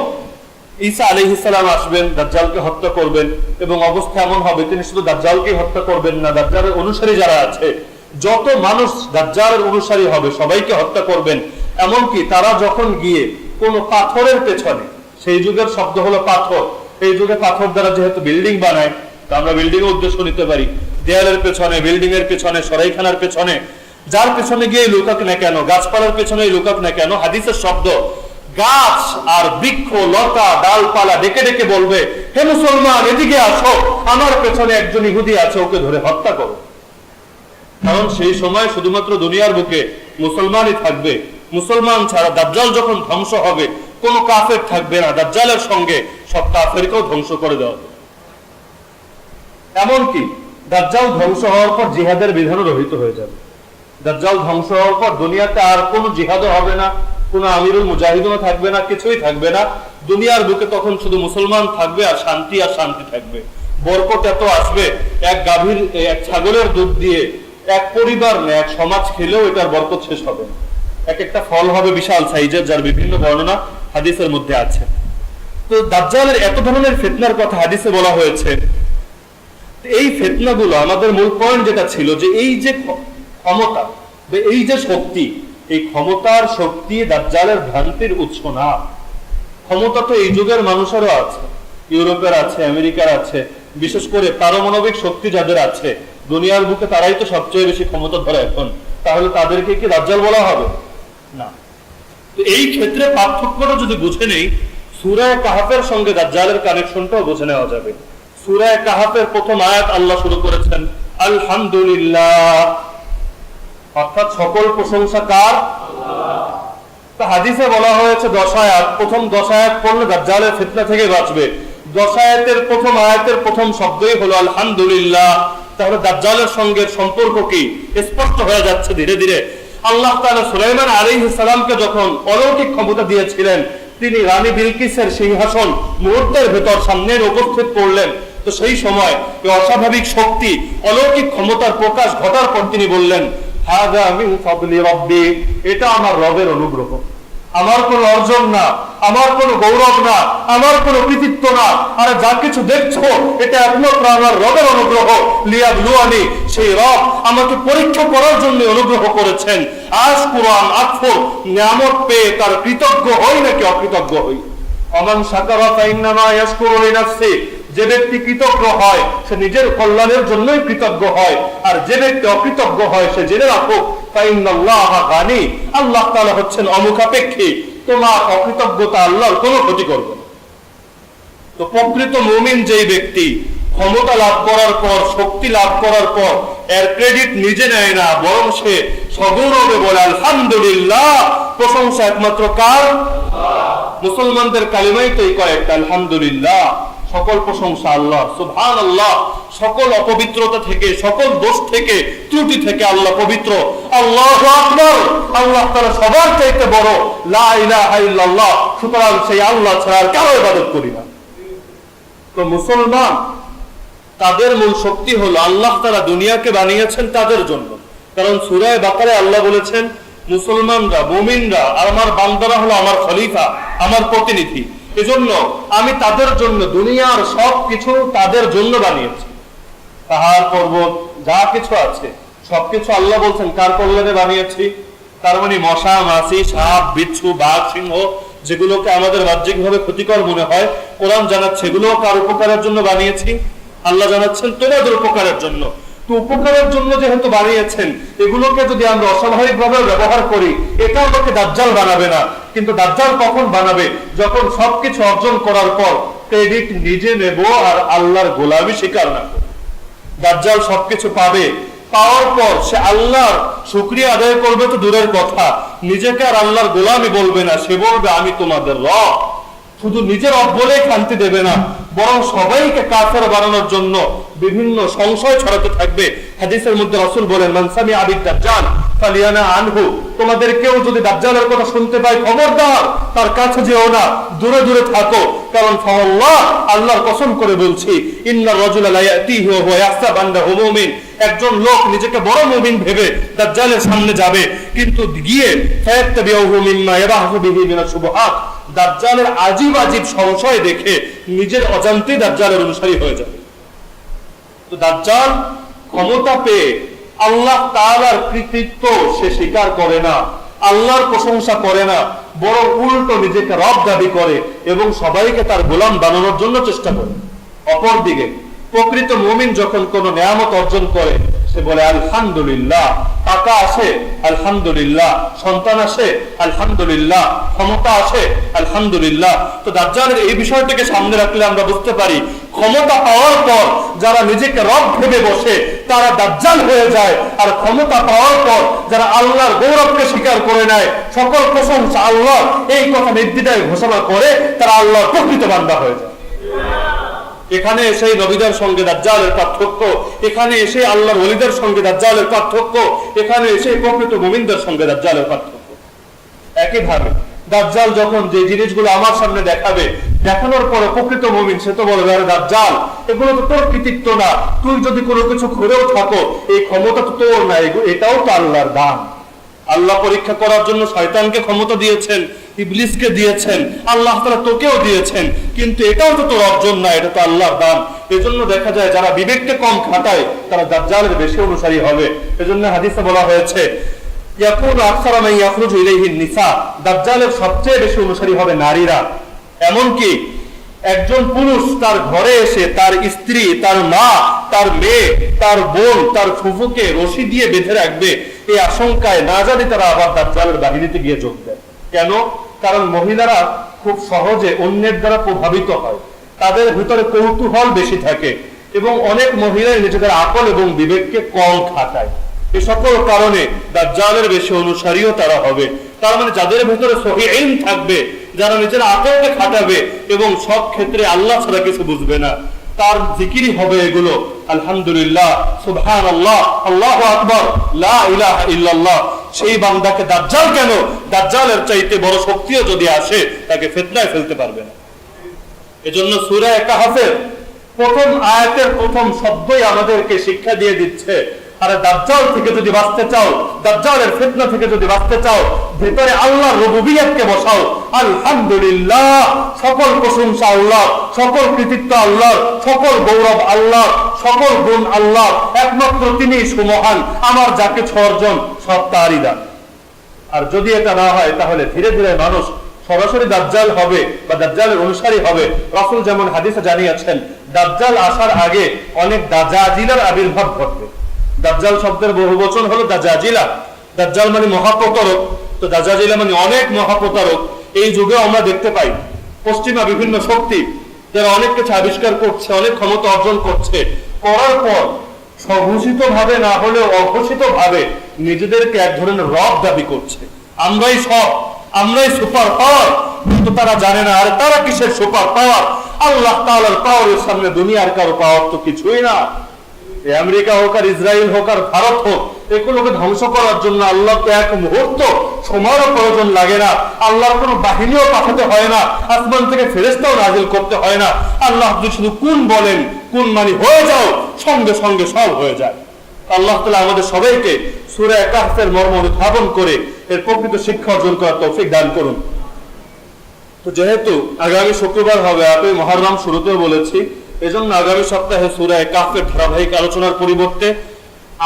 ঈসা আলাইহিস সালাম আসবেন, দাজ্জালকে হত্যা করবেন, এবং অবস্থা এমন হবে তিনি শুধু দাজ্জালকে হত্যা করবেন না, দাজ্জালের অনুসারী যারা আছে, যত মানুষ দাজ্জালের অনুসারী হবে সবাইকে হত্যা করবেন। এমনকি তারা যখন গিয়ে কোন পাথরের পেছনে, সেই যুগের শব্দ হলো পাথর, এই যুগে পাথর দ্বারা যেহেতু বিল্ডিং বানায়, তা আমরা বিল্ডিং এর উদ্দেশ্য নিতে পারি, দেয়ালের পেছনে, বিল্ডিং এর পেছনে, সরাইখানার পেছনে, যার পেছনে গিয়ে লুকাক না কেন, গাছপালার পেছনে লুকাক না কেন, হাদিসের শব্দ গাছ আর বৃক্ষ লতা ডালপালা ডেকে ডেকে বলবে, হে মুসলমান এদিকে আসো, আমার পেছনে একজন ইহুদি আছে, ওকে ধরে হত্যা করো। কারণ সেই সময় শুধুমাত্র দুনিয়ার বুকে মুসলমানই থাকবে। মুসলমান ছাড়া দাজ্জাল যখন ধ্বংস হবে, কোনো কাফের থাকবে না, দাজ্জালের সঙ্গে সব কাফেরকেও ধ্বংস করে দেওয়া হবে। এমনকি দাজ্জাল ধ্বংস হওয়ার পর জিহাদের বিধানও রহিত হয়ে যাবে। দাজ্জাল ধ্বংস হওয়ার পর দুনিয়াতে আর কোনো জিহাদও হবে না, কোনো আমিরুল মুজাহিদও থাকবে না, কিছুই থাকবে না। দুনিয়ার বুকে তখন শুধু মুসলমান থাকবে, আর শান্তি থাকবে। বরকত এত আসবে, এক গাভীর, এক ছাগলের দুধ দিয়ে এক পরিবার না, এক সমাজ খেলেও এটার বরকত শেষ হবে না। এক একটা ফল হবে বিশাল সাইজের, যার বিভিন্ন বর্ণনা হাদিসের মধ্যে আছে। তো দাজ্জালের এত ধরনের ফিতনার কথা হাদিসে বলা হয়েছে। এই ফিতনাগুলো, আমাদের মূল পয়েন্ট যেটা ছিল যে এই যে ক্ষমতা, এই যে শক্তি, এই ক্ষমতার শক্তি দাজ্জালের ভ্রান্তির উৎস না। ক্ষমতা তো এই যুগের মানুষেরও আছে, ইউরোপের আছে, আমেরিকার আছে, বিশেষ করে পারমাণবিক শক্তি যাদের আছে দুনিয়ার বুকে, তারাই তো সবচেয়ে বেশি ক্ষমতা ধরে এখন। তাহলে তাদেরকে কি দাজ্জাল বলা হবে না? তো এই ক্ষেত্রে পার্থক্যটা যদি বুঝে নেই, সূরা কাহাফের সঙ্গে দাজ্জালের কানেকশনটাও বুঝে নেওয়া যাবে। সূরা কাহাফের প্রথম আয়াত আল্লাহ শুরু করেছেন আলহামদুলিল্লাহ, অর্থাৎ সকল প্রশংসা কার? আল্লাহ। হাদিসে বলা হয়েছে 10 আয়াত, প্রথম 10 আয়াত পড়লে দাজ্জালের ফিতনা থেকে বাঁচবে। 10 আয়াতের প্রথম আয়াতের প্রথম শব্দই হলো আলহামদুলিল্লাহ। তাহলে দাজ্জালের সঙ্গে সম্পর্ক কি স্পষ্ট হয়ে যাচ্ছে ধীরে ধীরে। আল্লাহ তাআলা সুলাইমান আলাইহিস সালামকে যখন অলৌকিক ক্ষমতা দিয়েছিলেন, তিনি রানী বিলকিসের সিংহাসন মুহূর্তের ভেতর সামনে উপস্থিত করলেন। তো সেই সময় এই অস্বাভাবিক শক্তি, অলৌকিক ক্ষমতার প্রকাশ ঘটার পর তিনি বললেন, হাযা মিন ফাদলি রাব্বি, এটা আমার রবের অনুগ্রহ, আমার কোনো অর্জন না, আমার কোনো গৌরব না, আমার কোনো কৃতিত্ব না। আর যা কিছু দেখছো এটা একমাত্র আমার রবের অনুগ্রহ। লিয়াবলুয়ানি, সেই রব আমাকে পরীক্ষা করার জন্য অনুগ্রহ করেছেন। আজ কুরআন আকফর, নিয়ামত পেয়ে তার কৃতজ্ঞ হই নাকি অকৃতজ্ঞ হই। আমান শাকারা ফাইন্নামা ইয়াশকুরু লিনাফসি, যে ব্যক্তি কৃতজ্ঞ হয় সে নিজের কল্যাণের জন্যই কৃতজ্ঞ হয়, আর যে ব্যক্তি অকৃতজ্ঞ হয় সে জেনে রাখো ফাইন্নাল্লাহা গানি, আল্লাহ তাআলা হচ্ছেন অমুখাপেক্ষী, তোমার অকৃতজ্ঞতা আল্লাহর কোনো ক্ষতি করবে না। তো প্রকৃত মুমিন যেই ব্যক্তি ক্ষমতা লাভ করার পর, শক্তি লাভ করার পর এর ক্রেডিট নিজে নেয় না, বরং সে সগৌরবে বলে আলহামদুলিল্লাহ, প্রশংসা একমাত্র কার? মুসলমানদের কালিমাই তো এই কয়েকটা, আলহামদুলিল্লাহ, সকল প্রশংসা আল্লাহ, সুবহানাল্লাহ, সকল অপবিত্রতা থেকে, সকল দোষ থেকে, ত্রুটি থেকে আল্লাহ পবিত্র। আল্লাহু আকবার, আল্লাহ তাআলা সবার চাইতে বড়, লা ইলাহা ইল্লাল্লাহ, সুতরাং সেই আল্লাহ ছাড়া আর কারো ইবাদত করি না। তো মুসলমান, তাদের মূল শক্তি হলো আল্লাহ তাআলা দুনিয়াকে বানিয়েছেন তাদের জন্য। কারণ সূরা বাকারায় আল্লাহ বলেছেন, মুসলমানরা, মুমিনরা আর আমার বান্দারা হলো আমার খলিফা, আমার প্রতিনিধি। এজন্য আমি তাদের জন্য দুনিয়ার সবকিছু তাদের জন্য বানিয়েছি। পাহাড় পর্বত যা কিছু আছে সবকিছু আল্লাহ বলছেন কার কল্যাণে বানিয়েছি। তার মানে মশা, মাছি, সাপ, বিচ্ছু, বাঘ, সিংহ, যেগুলোকে আমাদের বাহ্যিকভাবে ক্ষতিকর মনে হয়, কোরআন জানাচ্ছে এগুলো কার উপকারের জন্য বানিয়েছি। আল্লাহ জানাচ্ছেন তোমাদের উপকারের জন্য। তো উপকারের জন্য যেহেতু বানিয়েছেন, এগুলোকে যদি আমরা অস্বাভাবিকভাবে ব্যবহার করি, এটা আমাকে দাজ্জাল বানাবে না। কিন্তু দাজ্জাল কখন বানাবে? যখন সবকিছু অর্জন করার পর ক্রেডিট নিজে নেব আর আল্লাহর গোলামি স্বীকার না করব। দাজ্জাল সবকিছু পাবে, পাওয়ার পর সে আল্লাহর শুকরিয়া আদায় করবে তো দূরের কথা, নিজেকে আর আল্লাহর গোলামি বলবে না। সে বলবে আমি তোমাদের রব। শুধু নিজের রব বলেই শান্তি দেবে না, বরং সবাইকে কাফের বানানোর জন্য বিভিন্ন সংশয় ছড়াতে থাকবে। হাদিসের মধ্যে রাসূল বলেন, মান সামিআ বিদ-দাজ্জাল ফালিয়ানা আনহু, তোমাদের কেউ যদি দাজ্জালের কথা শুনতে পায়, খবরদার তার কাছে যেও না, দূরে দূরে থাকো। কারণ ফাওয়াল্লাহ, আল্লাহর কসম করে বলছি, ইন্নার রাজুলা লা ইয়াতিহি ওয়া হুয়া ইয়াহসাবু আন্নাহু মুমিন, একজন লোক নিজেকে বড় মুমিন ভেবে দাজ্জালের সামনে যাবে, কিন্তু গিয়ে ফায়াত্তাবিউহু মিম্মা ইয়াবাহু বিহি মিনাশ শুবহাত, দাজ্জালের আজীব আজীব সংশয় দেখে নিজের অজান্তেই দাজ্জালের অনুসারী হয়ে যাবে। তো দাজ্জাল ক্ষমতা পেয়ে আল্লাহ তাআলার কৃতিত্ব সে স্বীকার করে না, আল্লাহর প্রশংসা করে না, বরং উল্টো নিজেকে রব দাবি করে এবং সবাইকে তার গোলাম বানানোর জন্য চেষ্টা করে। অপরদিকে প্রকৃত মুমিন যখন কোন নেয়ামত অর্জন করে, সে বলে আলহামদুলিল্লাহ। টাকা আসে আলহামদুলিল্লাহ, সন্তান আসে আলহামদুলিল্লাহ, ক্ষমতা আসে আলহামদুলিল্লাহ। তো দাজ্জালের এই বিষয়টাকে সামনে রাখলে আমরা বুঝতে পারি, ক্ষমতা পাওয়ার পর যারা নিজেকে রব ভেবে বসে তারা দাজ্জাল হয়ে যায়, আর ক্ষমতা পাওয়ার পর যারা আল্লাহর গৌরবকে স্বীকার করে নেয়, সকল প্রশংসা আল্লাহ, এই কথা নির্দ্বিধায় ঘোষণা করে, তারা আল্লাহর প্রকৃত বান্দা হয়ে যায়। এখানে এসে নবীদের সঙ্গে দাজ্জালের পার্থক্য, এখানে এসে আল্লাহর ওলিদের সঙ্গে দাজ্জালের পার্থক্য, এখানে এসে প্রকৃত মুমিনদের সঙ্গে দাজ্জালের পার্থক্য। একইভাবে দাজ্জাল যখন যে জিনিসগুলো আমার সামনে দেখাবে, দেখানোর পরে প্রকৃত মুমিন সে তো বলবে, আরে দাজ্জাল, এগুলো তো তোর কৃতিত্ব না, তুই যদি কোনো কিছু করেও থাকো, এই ক্ষমতা তো তোর না, এটাও তো আল্লাহর দান। আল্লাহ পরীক্ষা করার জন্য শয়তানকে ক্ষমতা দিয়েছেন, ইবলিসকে দিয়েছেন, আল্লাহ তাআলা তোকেও দিয়েছেন, কিন্তু এটাও তো তোর অর্জন না, এটা তো আল্লাহর দান। এজন্য দেখা যায় যারা বিবেককে কম খাটায় তারা দাজ্জালের বেশি অনুসারী হবে। এজন্য হাদিসে বলা হয়েছে, ইয়াকুনু আকসারা মান ইয়াখরুজু ইলাইহিন নিসা, দাজ্জালের সবচেয়ে বেশি অনুসারী হবে নারীরা। এমনকি একজন পুরুষ তার ঘরে এসে তার স্ত্রী, তার মা, তার মেয়ে, তার বোন, তার ফুফুকে রশি দিয়ে বেঁধে রাখবে, এই আশঙ্কায় না জানি তারা আবার দাজ্জালের বাহিনীতে গিয়ে যোগ দেয়। কেন? কারণ মহিলারা খুব সহজে অন্যের দ্বারা প্রভাবিত হয়, তাদের ভিতরে কৌতূহল বেশি থাকে এবং অনেক মহিলাই নিজেদের আকল এবং বিবেককে কম খাটায়। এই সকল কারণে দাজ্জালের বেশি অনুসারীও তারা হবে। তার মানে যাদের ভিতরে সহিহ ইলম থাকবে, যারা নিজের আকলকে খাটাবে এবং সব ক্ষেত্রে আল্লাহ ছাড়া কিছু বুঝবে না, তার জিকিরই হবে এগুলো, আলহামদুলিল্লাহ, সুবহানাল্লাহ, আল্লাহু আকবার, লা ইলাহা ইল্লাল্লাহ। সেই বান্দাকে দাজ্জাল কেন, দাজ্জালের চাইতে বড় শক্তিও যদি আসে, তাকে ফিতনায় ফেলতে পারবে না। এজন্য সূরা কাহফের প্রথম আয়াতের প্রথম শব্দই আমাদেরকে শিক্ষা দিয়ে দিচ্ছে, আরে দাজ্জাল থেকে যদি বাঁচতে চাও, দাজ্জালের ফিতনা থেকে যদি বাঁচতে চাও, ভিতরে আল্লাহর রুবুবিয়্যাতকে বসাও। আলহামদুলিল্লাহ, সকল প্রশংসা আল্লাহ, সকল কৃতিত্ব আল্লাহ, সকল গৌরব আল্লাহ, সকল গুণ আল্লাহ, একমাত্র তিনিই সুমহান, আমার যা কিছু অর্জন সব তারই দান। আর যদি এটা না হয়, তাহলে ধীরে ধীরে মানুষ সরাসরি দাজ্জাল হবে বা দাজ্জালের অনুসারী হবে। রাসূল যেমন হাদিসে জানিয়েছেন, দাজ্জাল আসার আগে অনেক দাজাজিলার আবির্ভাব ঘটবে। দাজ্জাল শব্দের বহুবচন হলো দাজাজিলা। দাজ্জাল মানে মহাপ্রতারক, তো দাজাজিলা মানে অনেক মহাপ্রতারক। এই যুগে আমরা দেখতে পাই পশ্চিমা বিভিন্ন শক্তি যারা অনেক কিছু আবিষ্কার করছে, অনেক ক্ষমতা অর্জন করছে, করার পর স্বঘোষিত ভাবে না হলেও অঘোষিত ভাবে নিজেদেরকে এক ধরনের রব দাবি করছে, আমরাই সব, আমরাই সুপার পাওয়ার। কিন্তু তারা জানে না, আর তারা কিসের সুপার পাওয়ার? আল্লাহ তাআলার পাওয়ারের সামনে দুনিয়ার কারো পাওয়ার তো কিছুই না। আমেরিকা হোক আর ইসরায়েল হোক আর ভারত হোক, এগুলোকে ধ্বংস করার জন্য আল্লাহ তো এক মুহূর্ত সময়েরও প্রয়োজন লাগে না, আল্লাহর কোনো বাহিনীও পাঠাতে হয় না, আসমান থেকে ফেরেশতাও নাজিল করতে হয় না। আল্লাহ শুধু কোন বলেন, কোন মানে হয়ে যাও, সঙ্গে সঙ্গে সব হয়ে যায়। আল্লাহ তাআলা আমাদের সবাইকে সূরা কাহফের মর্ম অনুধাবন করে এর প্রকৃত শিক্ষা অর্জন করার তৌফিক দান করুন। তো যেহেতু আগামী শুক্রবার হবে, আপনি মুহররম শুরুতেও বলেছি, এজন্য আগামী সপ্তাহে সূরা কাহফের ধারাবাহিক আলোচনার পরিবর্তে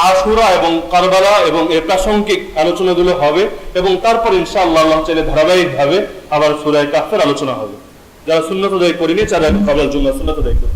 আশুরা এবং কারবালা এবং এর প্রাসঙ্গিক আলোচনাগুলো হবে, এবং তারপর ইনশাআল্লাহ আল্লাহ চাইলে ধারাবাহিকভাবে আবার সূরা কাহফের আলোচনা হবে। যারা সুন্নত আদায় করেনি, যারা কবল জুমা সুন্নত আদায় করুন।